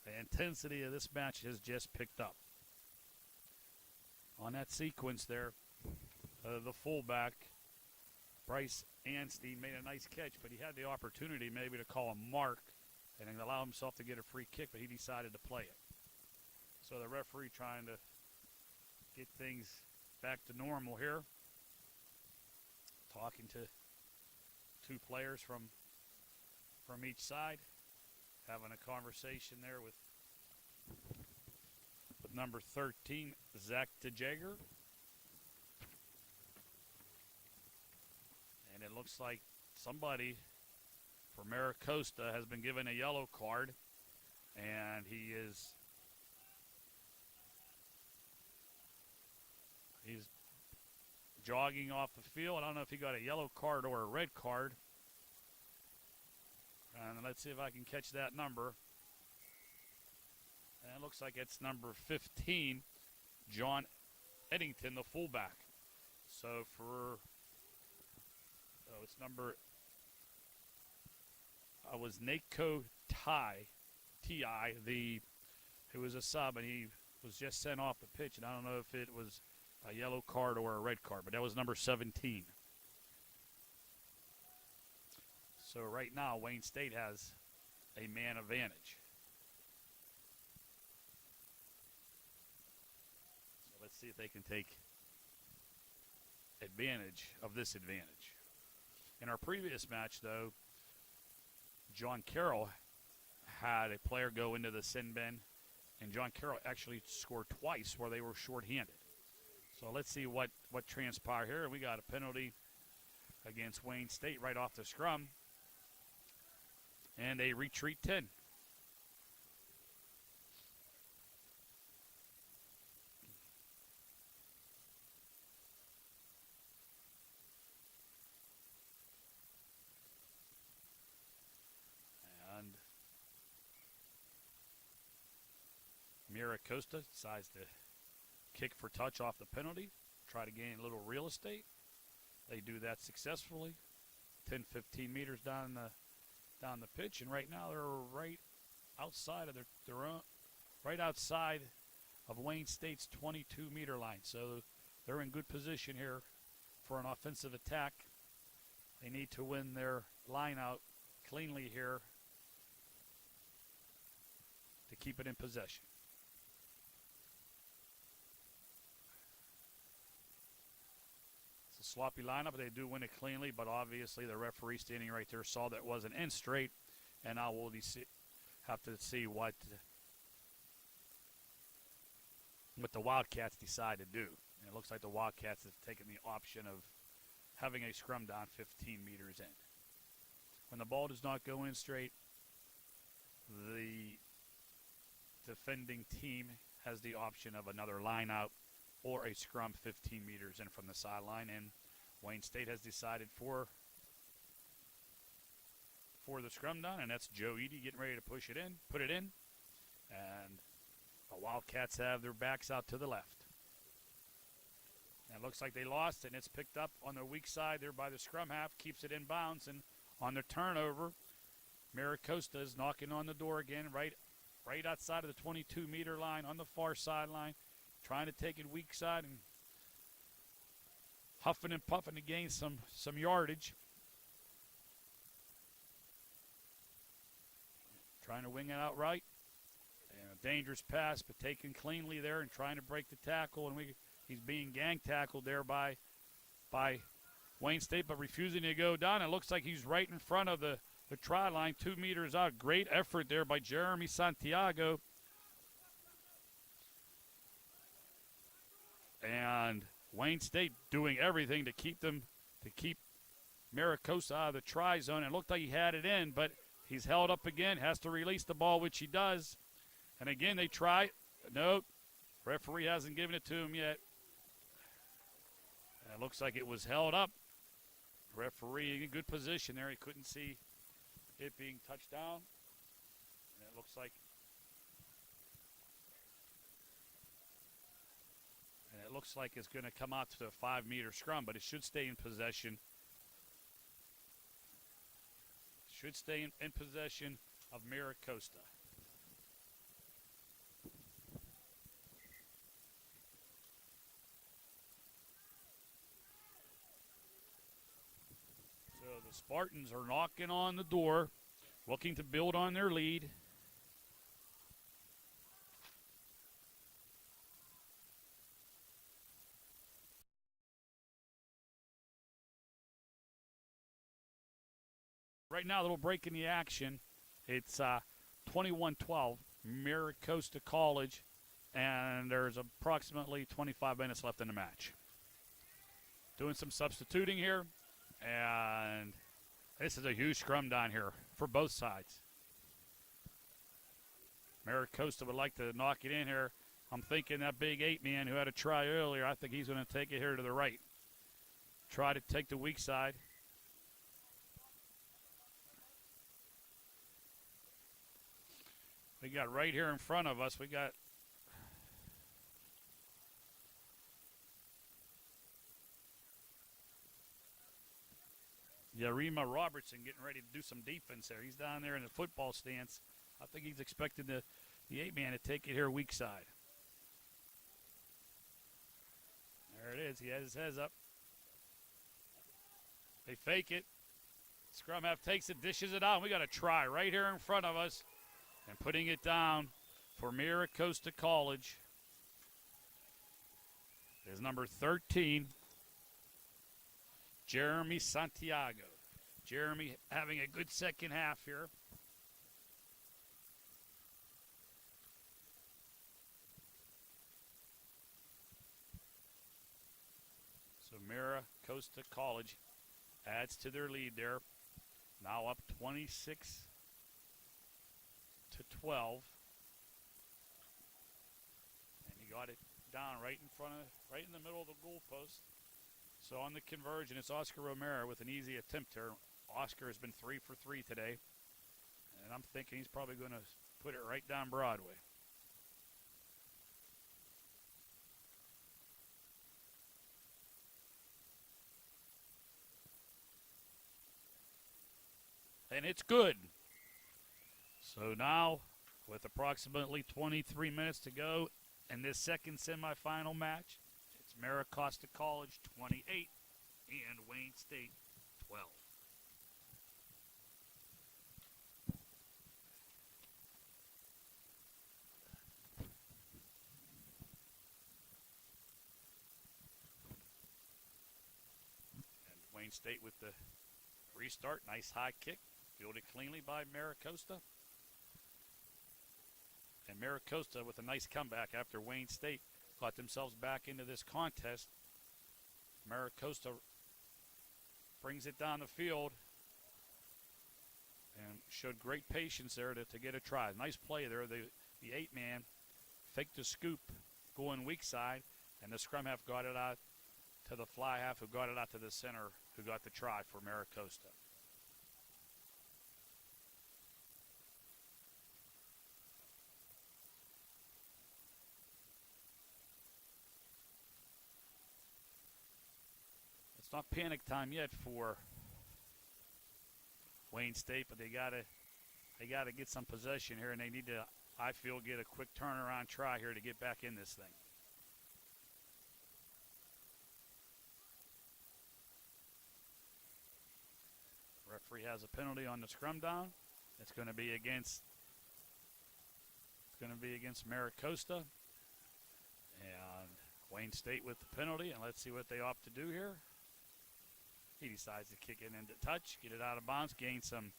The intensity of this match has just picked up. On that sequence there, the fullback, Bryce Anstey, made a nice catch, but he had the opportunity maybe to call a mark and allow himself to get a free kick, but he decided to play it. So the referee trying to get things back to normal here. Talking to two players from each side. Having a conversation there with number 13, Zach DeJager. And it looks like somebody for MiraCosta has been given a yellow card, and he's jogging off the field. I don't know if he got a yellow card or a red card. And let's see if I can catch that number. And it looks like it's number 15, John Eddington, the fullback. So it's number, was Nako T.I., who was a sub, and he was just sent off the pitch. And I don't know if it was a yellow card or a red card, but that was number 17. So right now, Wayne State has a man advantage. So let's see if they can take advantage of this advantage. In our previous match, though, John Carroll had a player go into the sin bin, and John Carroll actually scored twice where they were shorthanded. So let's see what transpired here. We got a penalty against Wayne State right off the scrum, and a retreat 10. And MiraCosta decides to kick for touch off the penalty, try to gain a little real estate. They do that successfully. 10-15 meters down the pitch, and right now they're right outside of their own, right outside of Wayne State's 22-meter line. So they're in good position here for an offensive attack. They need to win their line out cleanly here to keep it in possession. Sloppy lineup, but they do win it cleanly, but obviously the referee standing right there saw that wasn't in straight, and now we'll have to see what the Wildcats decide to do. And it looks like the Wildcats have taken the option of having a scrum down 15 meters in. When the ball does not go in straight, the defending team has the option of another line out or a scrum 15 meters in from the sideline, and Wayne State has decided for the scrum down, and that's Joe Eady getting ready to put it in, and the Wildcats have their backs out to the left. And it looks like they lost, and it's picked up on their weak side there by the scrum half, keeps it in bounds, and on their turnover, MiraCosta is knocking on the door again, right outside of the 22-meter line on the far sideline, trying to take it weak side and huffing and puffing to gain some yardage. Trying to wing it out right. And a dangerous pass, but taken cleanly there and trying to break the tackle. And he's being gang tackled there by Wayne State, but refusing to go down. It looks like he's right in front of the try line, 2 meters out. Great effort there by Jeremy Santiago. And Wayne State doing everything to keep MiraCosta out of the try zone. It looked like he had it in, but he's held up again, has to release the ball, which he does. And again, they try. Nope, referee hasn't given it to him yet. And it looks like it was held up. Referee in good position there. He couldn't see it being touched down. And it looks like it's going to come out to the 5-meter scrum, but it should stay in possession. Should stay in possession of MiraCosta. So the Spartans are knocking on the door, looking to build on their lead. Right now, a little break in the action. It's 21-12, MiraCosta College, and there's approximately 25 minutes left in the match. Doing some substituting here, and this is a huge scrum down here. for both sides. MiraCosta would like to knock it in here. I'm thinking that big 8-man who had a try earlier, I think he's going to take it here to the right. Try to take the weak side. We got right here in front of us, we got Yarima Robertson getting ready to do some defense there. He's down there in the football stance. I think he's expecting the 8-man to take it here weak side. There it is. He has his heads up. They fake it. Scrum half takes it, dishes it out. We got a try right here in front of us. And putting it down for MiraCosta College is number 13, Jeremy Santiago. Jeremy having a good second half here. So MiraCosta College adds to their lead there. Now up 26-12. And he got it down right in the middle of the goal post. So on the conversion, it's Oscar Romero with an easy attempt here. Oscar has been 3 for 3 today. And I'm thinking he's probably going to put it right down Broadway. And it's good. So now, with approximately 23 minutes to go in this second semifinal match, it's MiraCosta College 28 and Wayne State 12. And Wayne State with the restart. Nice high kick. Fielded cleanly by MiraCosta. And MiraCosta with a nice comeback after Wayne State got themselves back into this contest. MiraCosta brings it down the field and showed great patience there to get a try. Nice play there. The 8-man faked the scoop going weak side, and the scrum half got it out to the fly half who got it out to the center who got the try for MiraCosta. It's not panic time yet for Wayne State, but they gotta get some possession here, and they need to, I feel, get a quick turnaround try here to get back in this thing. Referee has a penalty on the scrum down. It's going to be against MiraCosta, and Wayne State with the penalty. And let's see what they opt to do here. He decides to kick it into touch, get it out of bounds, gain some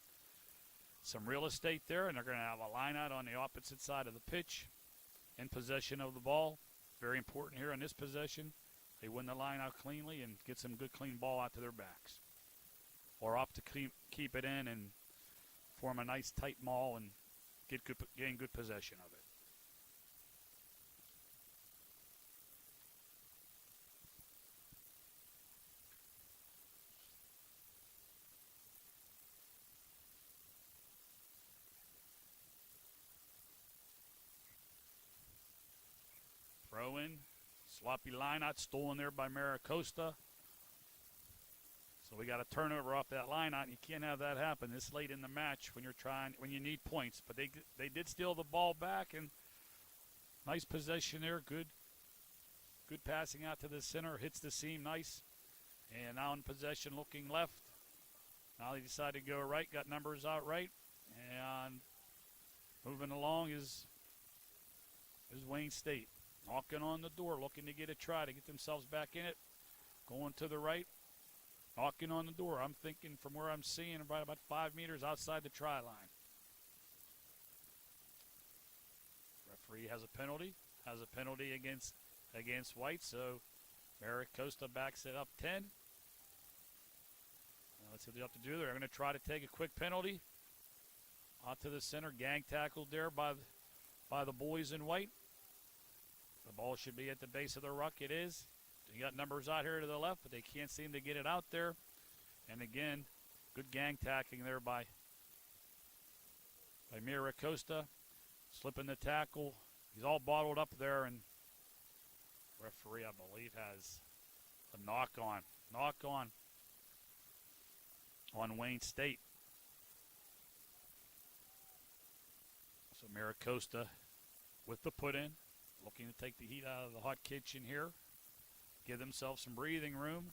real estate there, and they're going to have a line out on the opposite side of the pitch in possession of the ball. Very important here in this possession. They win the line out cleanly and get some good clean ball out to their backs. Or opt to keep it in and form a nice tight maul and gain good possession of it. Throw in, sloppy line out, stolen there by MiraCosta. So we got a turnover off that line out, and you can't have that happen this late in the match when you need points. But they did steal the ball back, and nice possession there. Good passing out to the center, hits the seam nice. And now in possession, looking left. Now they decide to go right, got numbers out right, and moving along is Wayne State. Knocking on the door, looking to get a try to get themselves back in it. Going to the right. Knocking on the door. I'm thinking from where I'm seeing about 5 meters outside the try line. Referee has a penalty. Has a penalty against White, so MiraCosta backs it up 10. Now let's see what they have to do. They're going to try to take a quick penalty. Out to the center, gang tackled there by the boys in white. The ball should be at the base of the ruck. It is. You got numbers out here to the left, but they can't seem to get it out there. And again, good gang tackling there by MiraCosta. Slipping the tackle. He's all bottled up there, and referee, I believe, has a knock on Wayne State. So MiraCosta with the put in, looking to take the heat out of the hot kitchen here, give themselves some breathing room.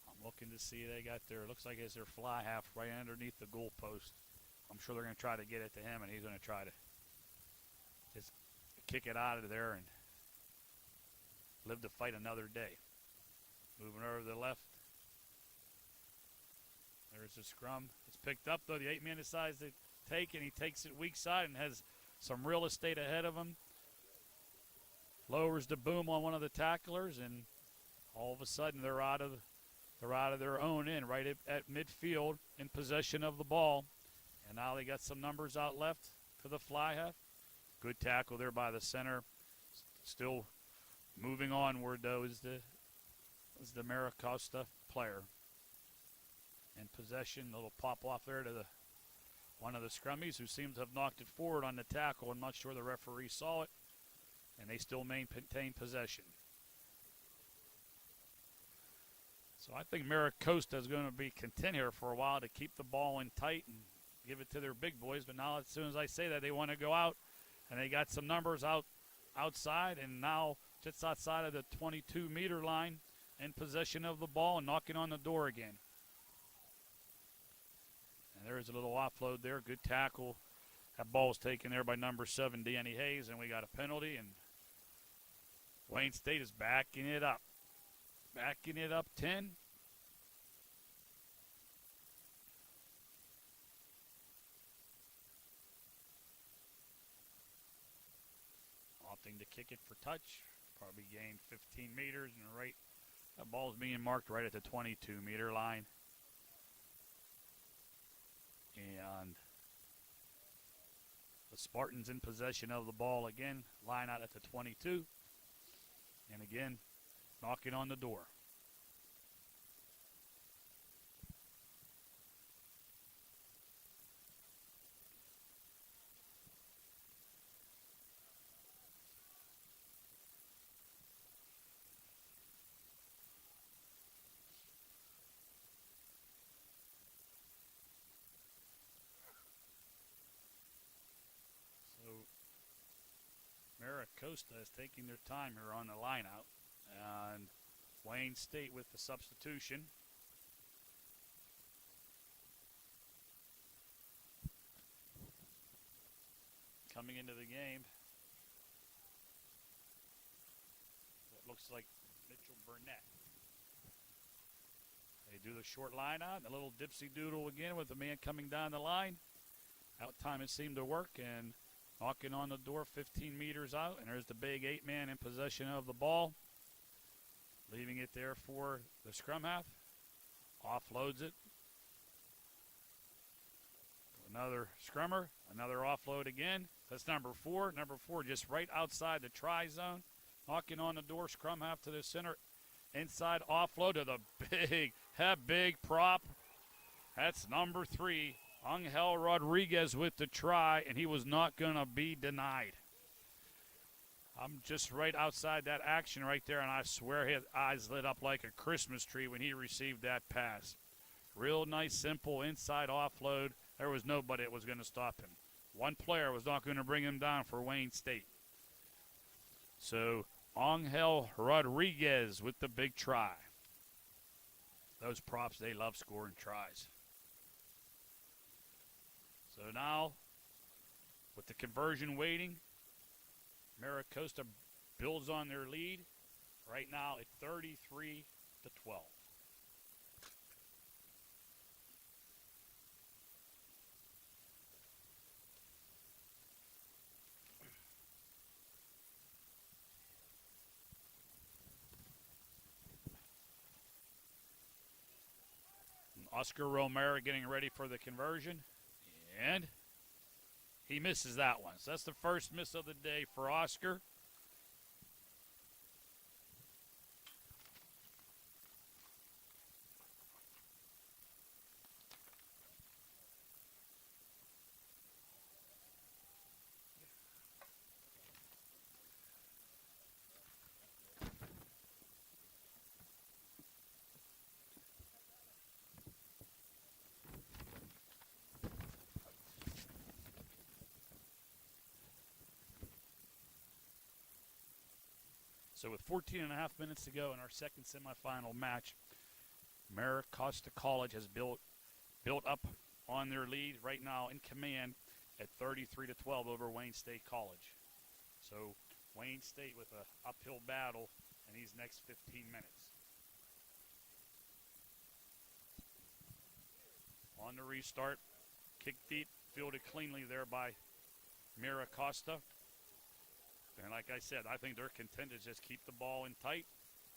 I'm looking to see they got their, looks like it's their fly half right underneath the goal post. I'm sure they're going to try to get it to him, and he's going to try to just kick it out of there and live to fight another day. Moving over to the left. There's the scrum. It's picked up, though. The 8-man decides to take, and he takes it weak side and has some real estate ahead of him. Lowers the boom on one of the tacklers, and all of a sudden they're out of their own end, right at midfield in possession of the ball. And now they got some numbers out left to the fly half. Good tackle there by the center. Still moving onward, though, is the MiraCosta player. In possession, a little pop off there to one of the scrummies who seems to have knocked it forward on the tackle. I'm not sure the referee saw it, and they still maintain possession. So I think MiraCosta is going to be content here for a while to keep the ball in tight and give it to their big boys. But now as soon as I say that, they want to go out, and they got some numbers outside, and now just outside of the 22-meter line in possession of the ball and knocking on the door again. And there's a little offload there. Good tackle. That ball was taken there by number 7, Danny Hayes, and we got a penalty, and Wayne State is backing it up. Backing it up 10. Opting to kick it for touch. Probably gained 15 meters, and right, that ball is being marked right at the 22-meter line. And the Spartans in possession of the ball again. Line out at the 22. And again, knocking on the door. MiraCosta is taking their time here on the line out. And Wayne State with the substitution. Coming into the game, what looks like Mitchell Burnett. They do the short line out, a little dipsy doodle again with the man coming down the line. Out time it seemed to work, and knocking on the door 15 meters out, and there's the big 8-man in possession of the ball. Leaving it there for the scrum half. Offloads it. Another scrummer, another offload again. That's number 4. Number 4 just right outside the try zone. Knocking on the door, scrum half to the center. Inside offload to the big prop. That's number 3. Angel Rodriguez with the try, and he was not going to be denied. I'm just right outside that action right there, and I swear his eyes lit up like a Christmas tree when he received that pass. Real nice, simple inside offload. There was nobody that was going to stop him. One player was not going to bring him down for Wayne State. So Angel Rodriguez with the big try. Those props, they love scoring tries. So now, with the conversion waiting, MiraCosta builds on their lead. Right now at 33-12. Oscar Romero getting ready for the conversion. And He misses that one. So that's the first miss of the day for Oscar. So with 14 and a half minutes to go in our second semifinal match, MiraCosta College has built up on their lead right now in command at 33-12 over Wayne State College. So Wayne State with an uphill battle in these next 15 minutes. On the restart, kick deep, fielded cleanly there by MiraCosta. And like I said, I think they're content to just keep the ball in tight,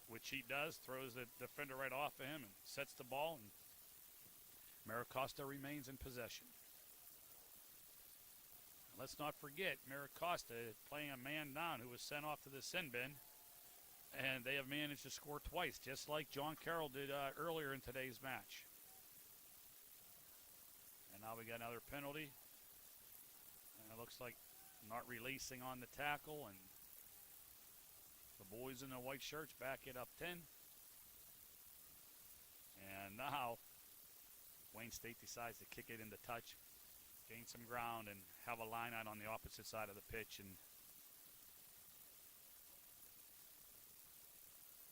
which he does, throws the defender right off of him and sets the ball, and MiraCosta remains in possession. Let's not forget, MiraCosta playing a man down who was sent off to the sin bin, and they have managed to score twice, just like John Carroll did earlier in today's match. And now we got another penalty, and it looks like not releasing on the tackle, and the boys in the white shirts back it up 10. And now Wayne State decides to kick it into touch, gain some ground, and have a line out on the opposite side of the pitch. And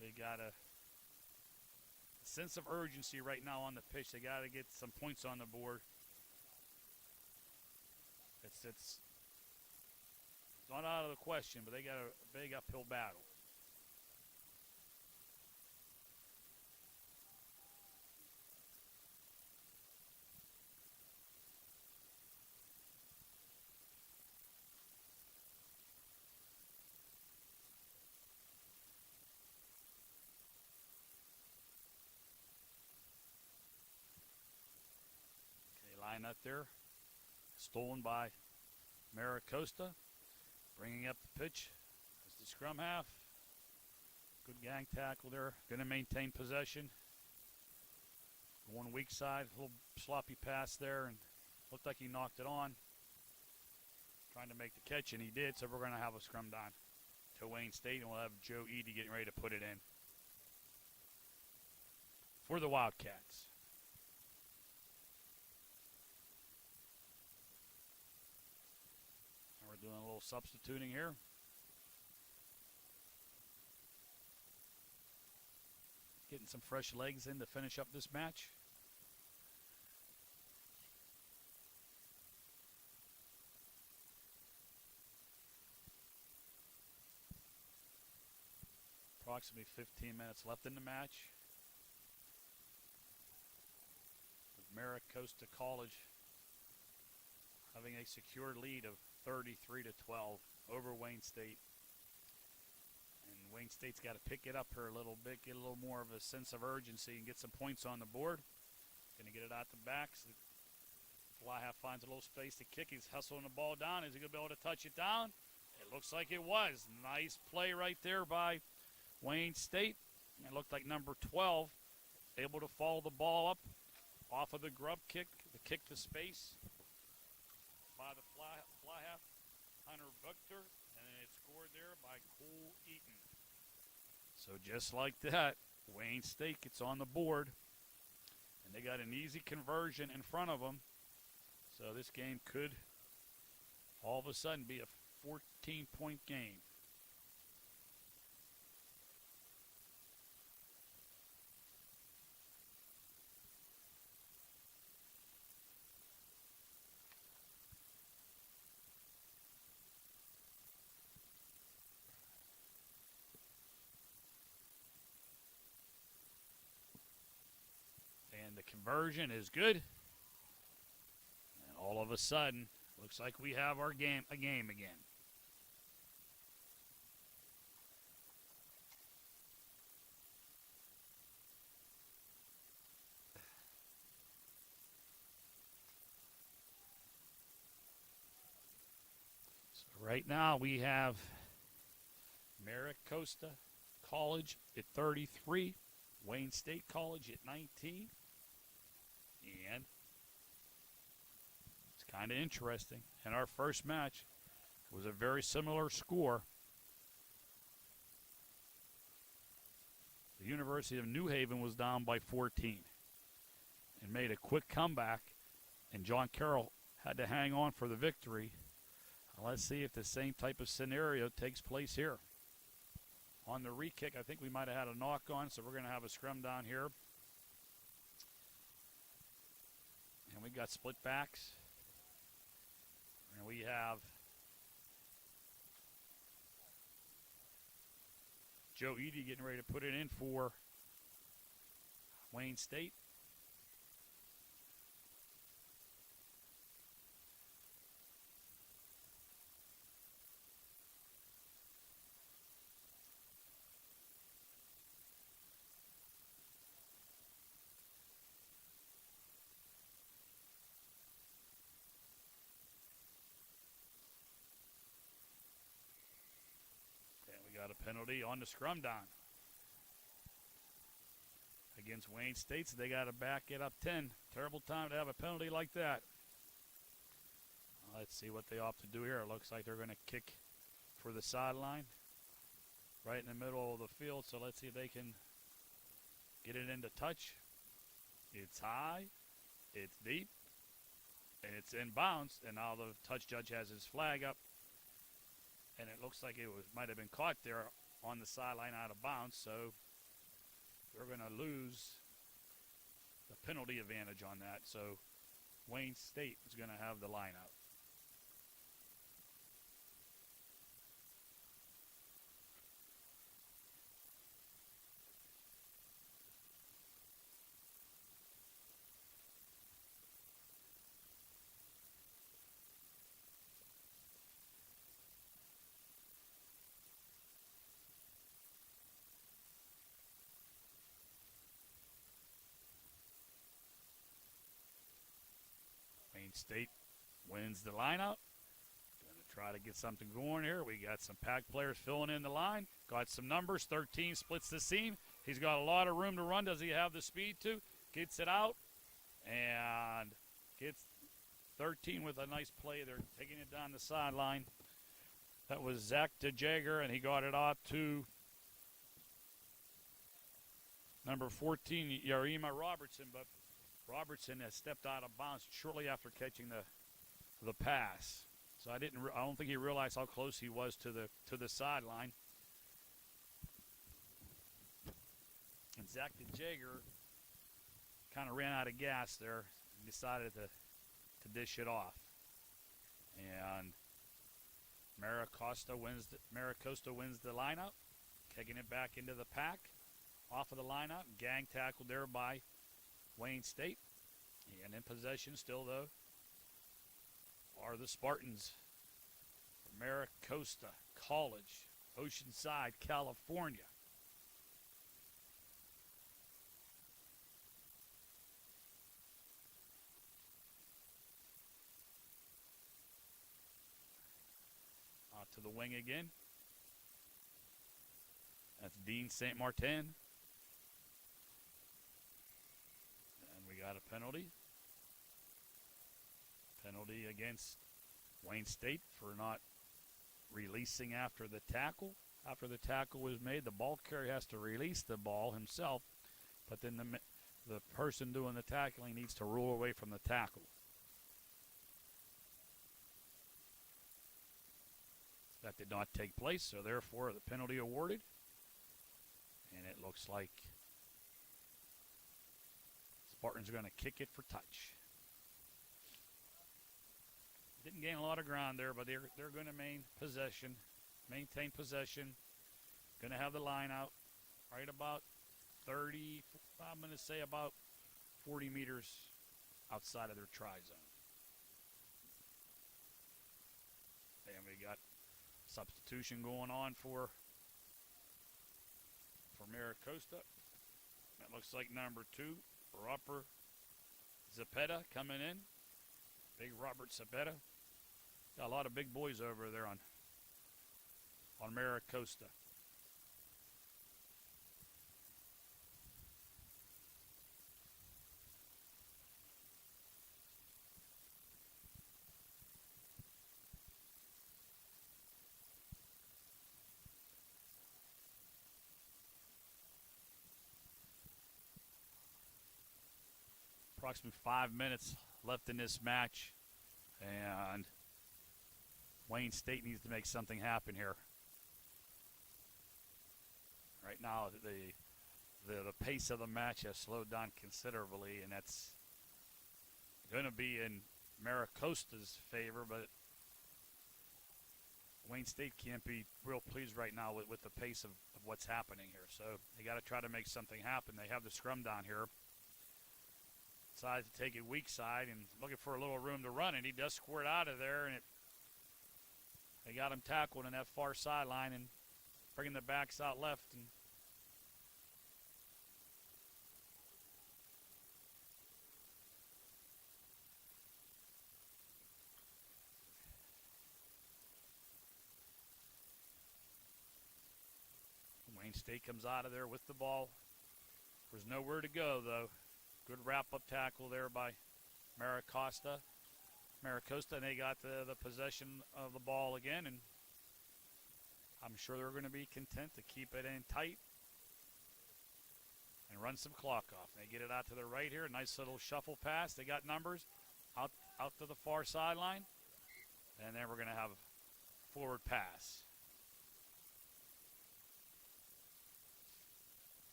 they got a sense of urgency right now on the pitch. They got to get some points on the board. It's not out of the question, but they got a big uphill battle. Okay, line up there. Stolen by MiraCosta. Bringing up the pitch is the scrum half. Good gang tackle there. Going to maintain possession. One weak side, a little sloppy pass there, and looked like he knocked it on. Trying to make the catch, and he did, so we're going to have a scrum down to Wayne State, and we'll have Joe Eady getting ready to put it in for the Wildcats. We're doing a little substituting here. Getting some fresh legs in to finish up this match. Approximately 15 minutes left in the match. With MiraCosta College having a secure lead of 33-12 over Wayne State. And Wayne State's got to pick it up here a little bit, get a little more of a sense of urgency and get some points on the board. Going to get it out the back. So fly half finds a little space to kick. He's hustling the ball down. Is he going to be able to touch it down? It looks like it was. Nice play right there by Wayne State. It looked like number 12 able to follow the ball up off of the grub kick, the kick to space by the fly half, Hunter Buchter, and then it's scored there by Cole Eaton. So just like that, Wayne State gets on the board, and they got an easy conversion in front of them. So this game could all of a sudden be a 14-point game. And the conversion is good. And all of a sudden, looks like we have a game again. Right now we have MiraCosta College at 33, Wayne State College at 19, and it's kind of interesting. In our first match, it was a very similar score. The University of New Haven was down by 14 and made a quick comeback, and John Carroll had to hang on for the victory. Let's see if the same type of scenario takes place here. On the re-kick, I think we might have had a knock on, so we're going to have a scrum down here. And we got split backs. And we have Joe Eady getting ready to put it in for Wayne State. Got a penalty on the scrum down against Wayne State, so they got to back it up 10. Terrible time to have a penalty like that. Let's see what they opt to do here. It looks like they're going to kick for the sideline right in the middle of the field, so let's see if they can get it into touch. It's high, it's deep, and it's in bounds, and now the touch judge has his flag up. And it looks like it might have been caught there on the sideline out of bounds, so they're going to lose the penalty advantage on that. So Wayne State is going to have the line out. Wayne State wins the lineout. Going to try to get something going here. We got some pack players filling in the line. Got some numbers. 13 splits the seam. He's got a lot of room to run. Does he have the speed to? Gets it out and gets 13 with a nice play. They're taking it down the sideline. That was Zach DeJager, and he got it out to number 14, Yarima Robertson, but Robertson has stepped out of bounds shortly after catching the pass. So I don't think he realized how close he was to the sideline. And Zach DeJager kind of ran out of gas there and decided to dish it off. And MiraCosta wins the lineout, kicking it back into the pack, off of the lineout, gang tackled there by Wayne State. And in possession still, though, are the Spartans from MiraCosta College, Oceanside, California. Out to the wing again. That's Dean St. Martin. And we got a penalty. Penalty against Wayne State for not releasing after the tackle. After the tackle was made, the ball carrier has to release the ball himself, but then the person doing the tackling needs to roll away from the tackle. That did not take place, so therefore the penalty awarded. And it looks like Spartans are going to kick it for touch. Didn't gain a lot of ground there, but they're going to maintain possession. Going to have the line out right about 30, I'm going to say about 40 meters outside of their try zone. And we got substitution going on for MiraCosta. That looks like number 2, Robert Zapeta coming in. Big Robert Zapeta. Got a lot of big boys over there on on MiraCosta. Approximately 5 minutes left in this match, and Wayne State needs to make something happen here. Right now, the pace of the match has slowed down considerably, and that's going to be in MiraCosta's favor, but Wayne State can't be real pleased right now with the pace of what's happening here. So they got to try to make something happen. They have the scrum down here. Decides to take it weak side and looking for a little room to run, and he does squirt out of there, and they got him tackled in that far sideline and bringing the backs out left. And Wayne State comes out of there with the ball. There's nowhere to go, though. Good wrap-up tackle there by MiraCosta, and they got the possession of the ball again, and I'm sure they're going to be content to keep it in tight and run some clock off. They get it out to the right here, nice little shuffle pass. They got numbers out to the far sideline, and then we're going to have a forward pass.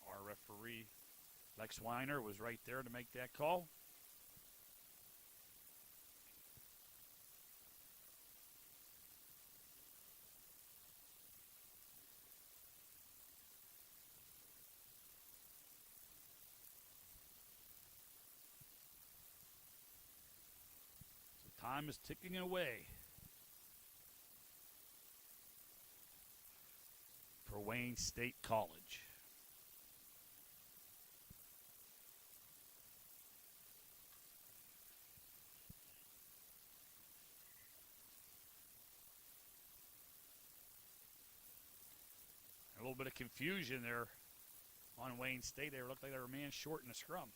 Our referee, Lex Weiner, was right there to make that call. So time is ticking away for Wayne State College. A little bit of confusion there on Wayne State. They looked like they were a man short in the scrum.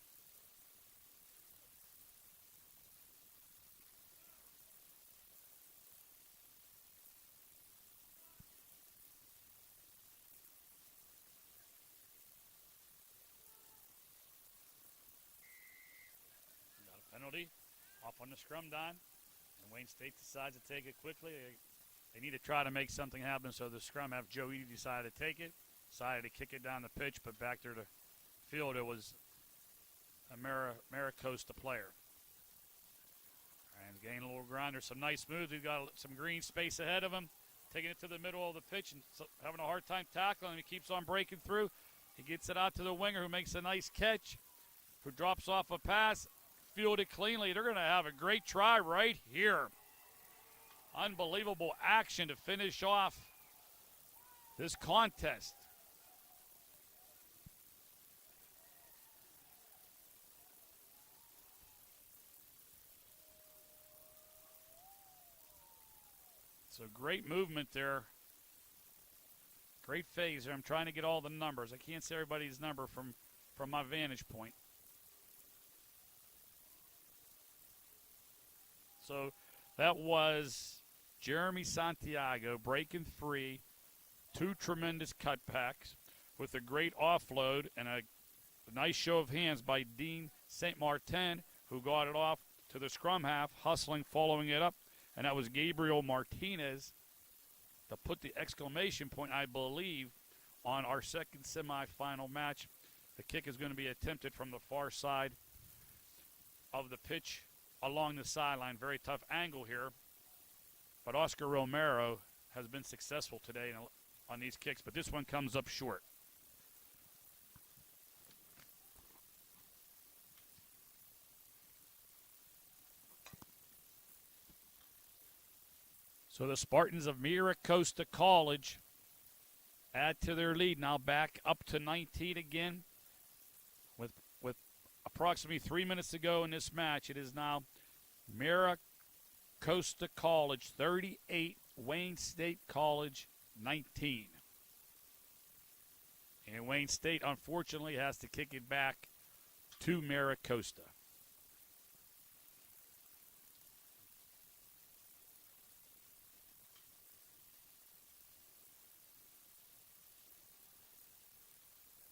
Got a penalty off on the scrum dime, and Wayne State decides to take it quickly. They need to try to make something happen, so the scrum have Joe Eady decided to take it, decided to kick it down the pitch, but back there to field, it was a MiraCosta player. And he's gaining a little ground. There's some nice moves. He's got some green space ahead of him, taking it to the middle of the pitch and having a hard time tackling. He keeps on breaking through. He gets it out to the winger, who makes a nice catch, who drops off a pass, fielded cleanly. They're going to have a great try right here. Unbelievable action to finish off this contest. So great movement there. Great phase there. I'm trying to get all the numbers. I can't see everybody's number from my vantage point. So that was Jeremy Santiago breaking free, two tremendous cutbacks with a great offload and a nice show of hands by Dean St. Martin, who got it off to the scrum half, hustling, following it up. And that was Gabriel Martinez to put the exclamation point, I believe, on our second semifinal match. The kick is going to be attempted from the far side of the pitch along the sideline. Very tough angle here. But Oscar Romero has been successful today on these kicks, but this one comes up short. So the Spartans of MiraCosta College add to their lead, now back up to 19 again. With approximately 3 minutes to go in this match, it is now MiraCosta College 38, Wayne State College 19. And Wayne State, unfortunately, has to kick it back to MiraCosta.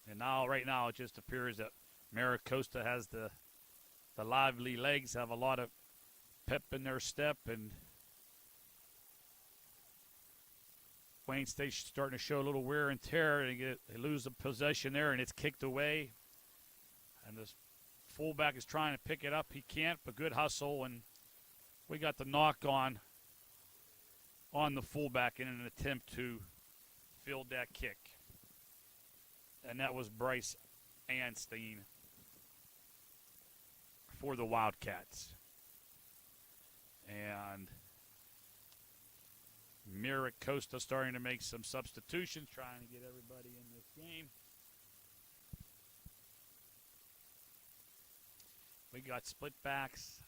And now, right now, it just appears that MiraCosta has the lively legs, have a lot of pep in their step, and Wayne State's starting to show a little wear and tear, and they lose the possession there, and it's kicked away. And the fullback is trying to pick it up. He can't, but good hustle, and we got the knock on the fullback in an attempt to field that kick. And that was Bryce Anstein for the Wildcats. And MiraCosta starting to make some substitutions, trying to get everybody in this game. We got split backs,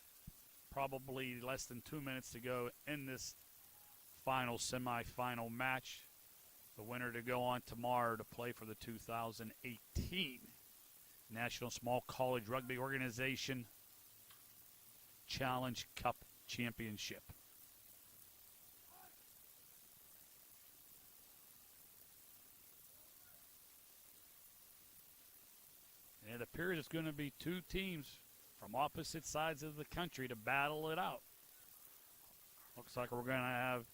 probably less than 2 minutes to go in this final semifinal match. The winner to go on tomorrow to play for the 2018 National Small College Rugby Organization Challenge Cup Championship. And it appears it's going to be two teams from opposite sides of the country to battle it out. Looks like we're going to have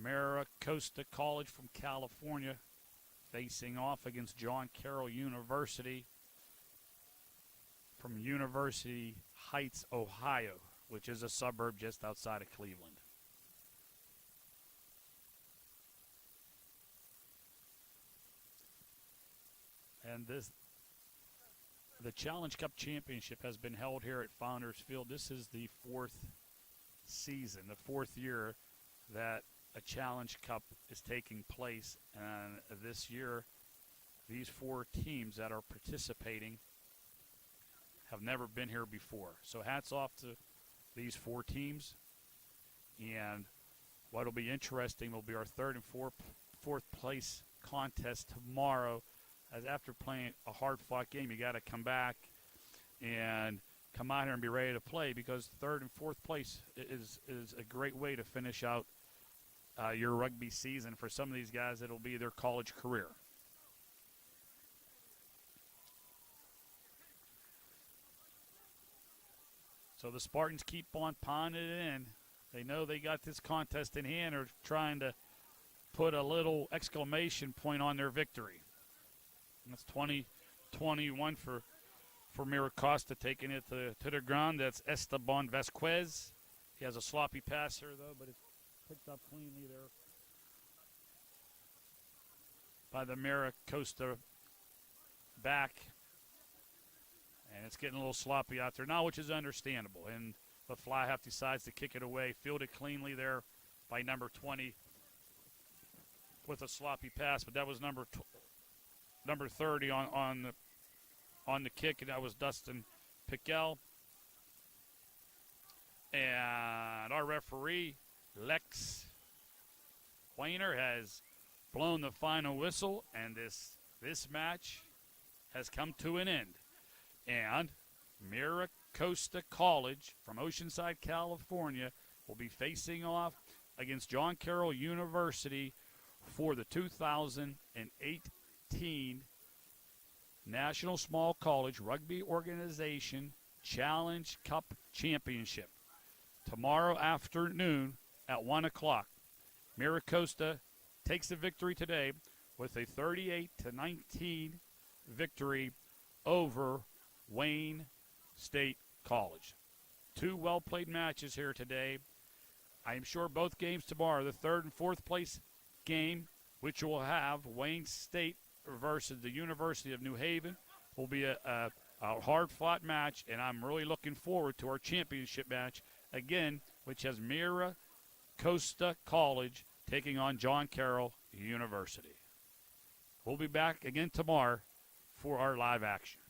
MiraCosta College from California facing off against John Carroll University from University Heights, Ohio, which is a suburb just outside of Cleveland. And the Challenge Cup Championship has been held here at Founders Field. This is the fourth season, the fourth year that a Challenge Cup is taking place. And this year, these four teams that are participating have never been here before. So hats off to these four teams. And what will be interesting will be our third and fourth place contest tomorrow. As after playing a hard-fought game, you got to come back and come out here and be ready to play, because third and fourth place is a great way to finish out your rugby season. For some of these guys, it'll be their college career. So the Spartans keep on pounding it in. They know they got this contest in hand, or trying to put a little exclamation point on their victory. That's 20-21 for MiraCosta, taking it to the ground. That's Esteban Vasquez. He has a sloppy pass here, though, but it's picked up cleanly there by the MiraCosta back. And it's getting a little sloppy out there now, which is understandable. And the fly half decides to kick it away. Fielded cleanly there by number 20 with a sloppy pass, but that was number 30 on the kick, and that was Dustin Pickell. And our referee, Lex Weiner, has blown the final whistle, and this match has come to an end. And MiraCosta College from Oceanside, California, will be facing off against John Carroll University for the 2018 National Small College Rugby Organization Challenge Cup Championship. Tomorrow afternoon at 1 o'clock, MiraCosta takes the victory today with a 38-19 victory over Wayne State College. Two well-played matches here today. I am sure both games tomorrow, the third and fourth place game, which will have Wayne State versus the University of New Haven, will be a hard-fought match, and I'm really looking forward to our championship match, again, which has MiraCosta College taking on John Carroll University. We'll be back again tomorrow for our live action.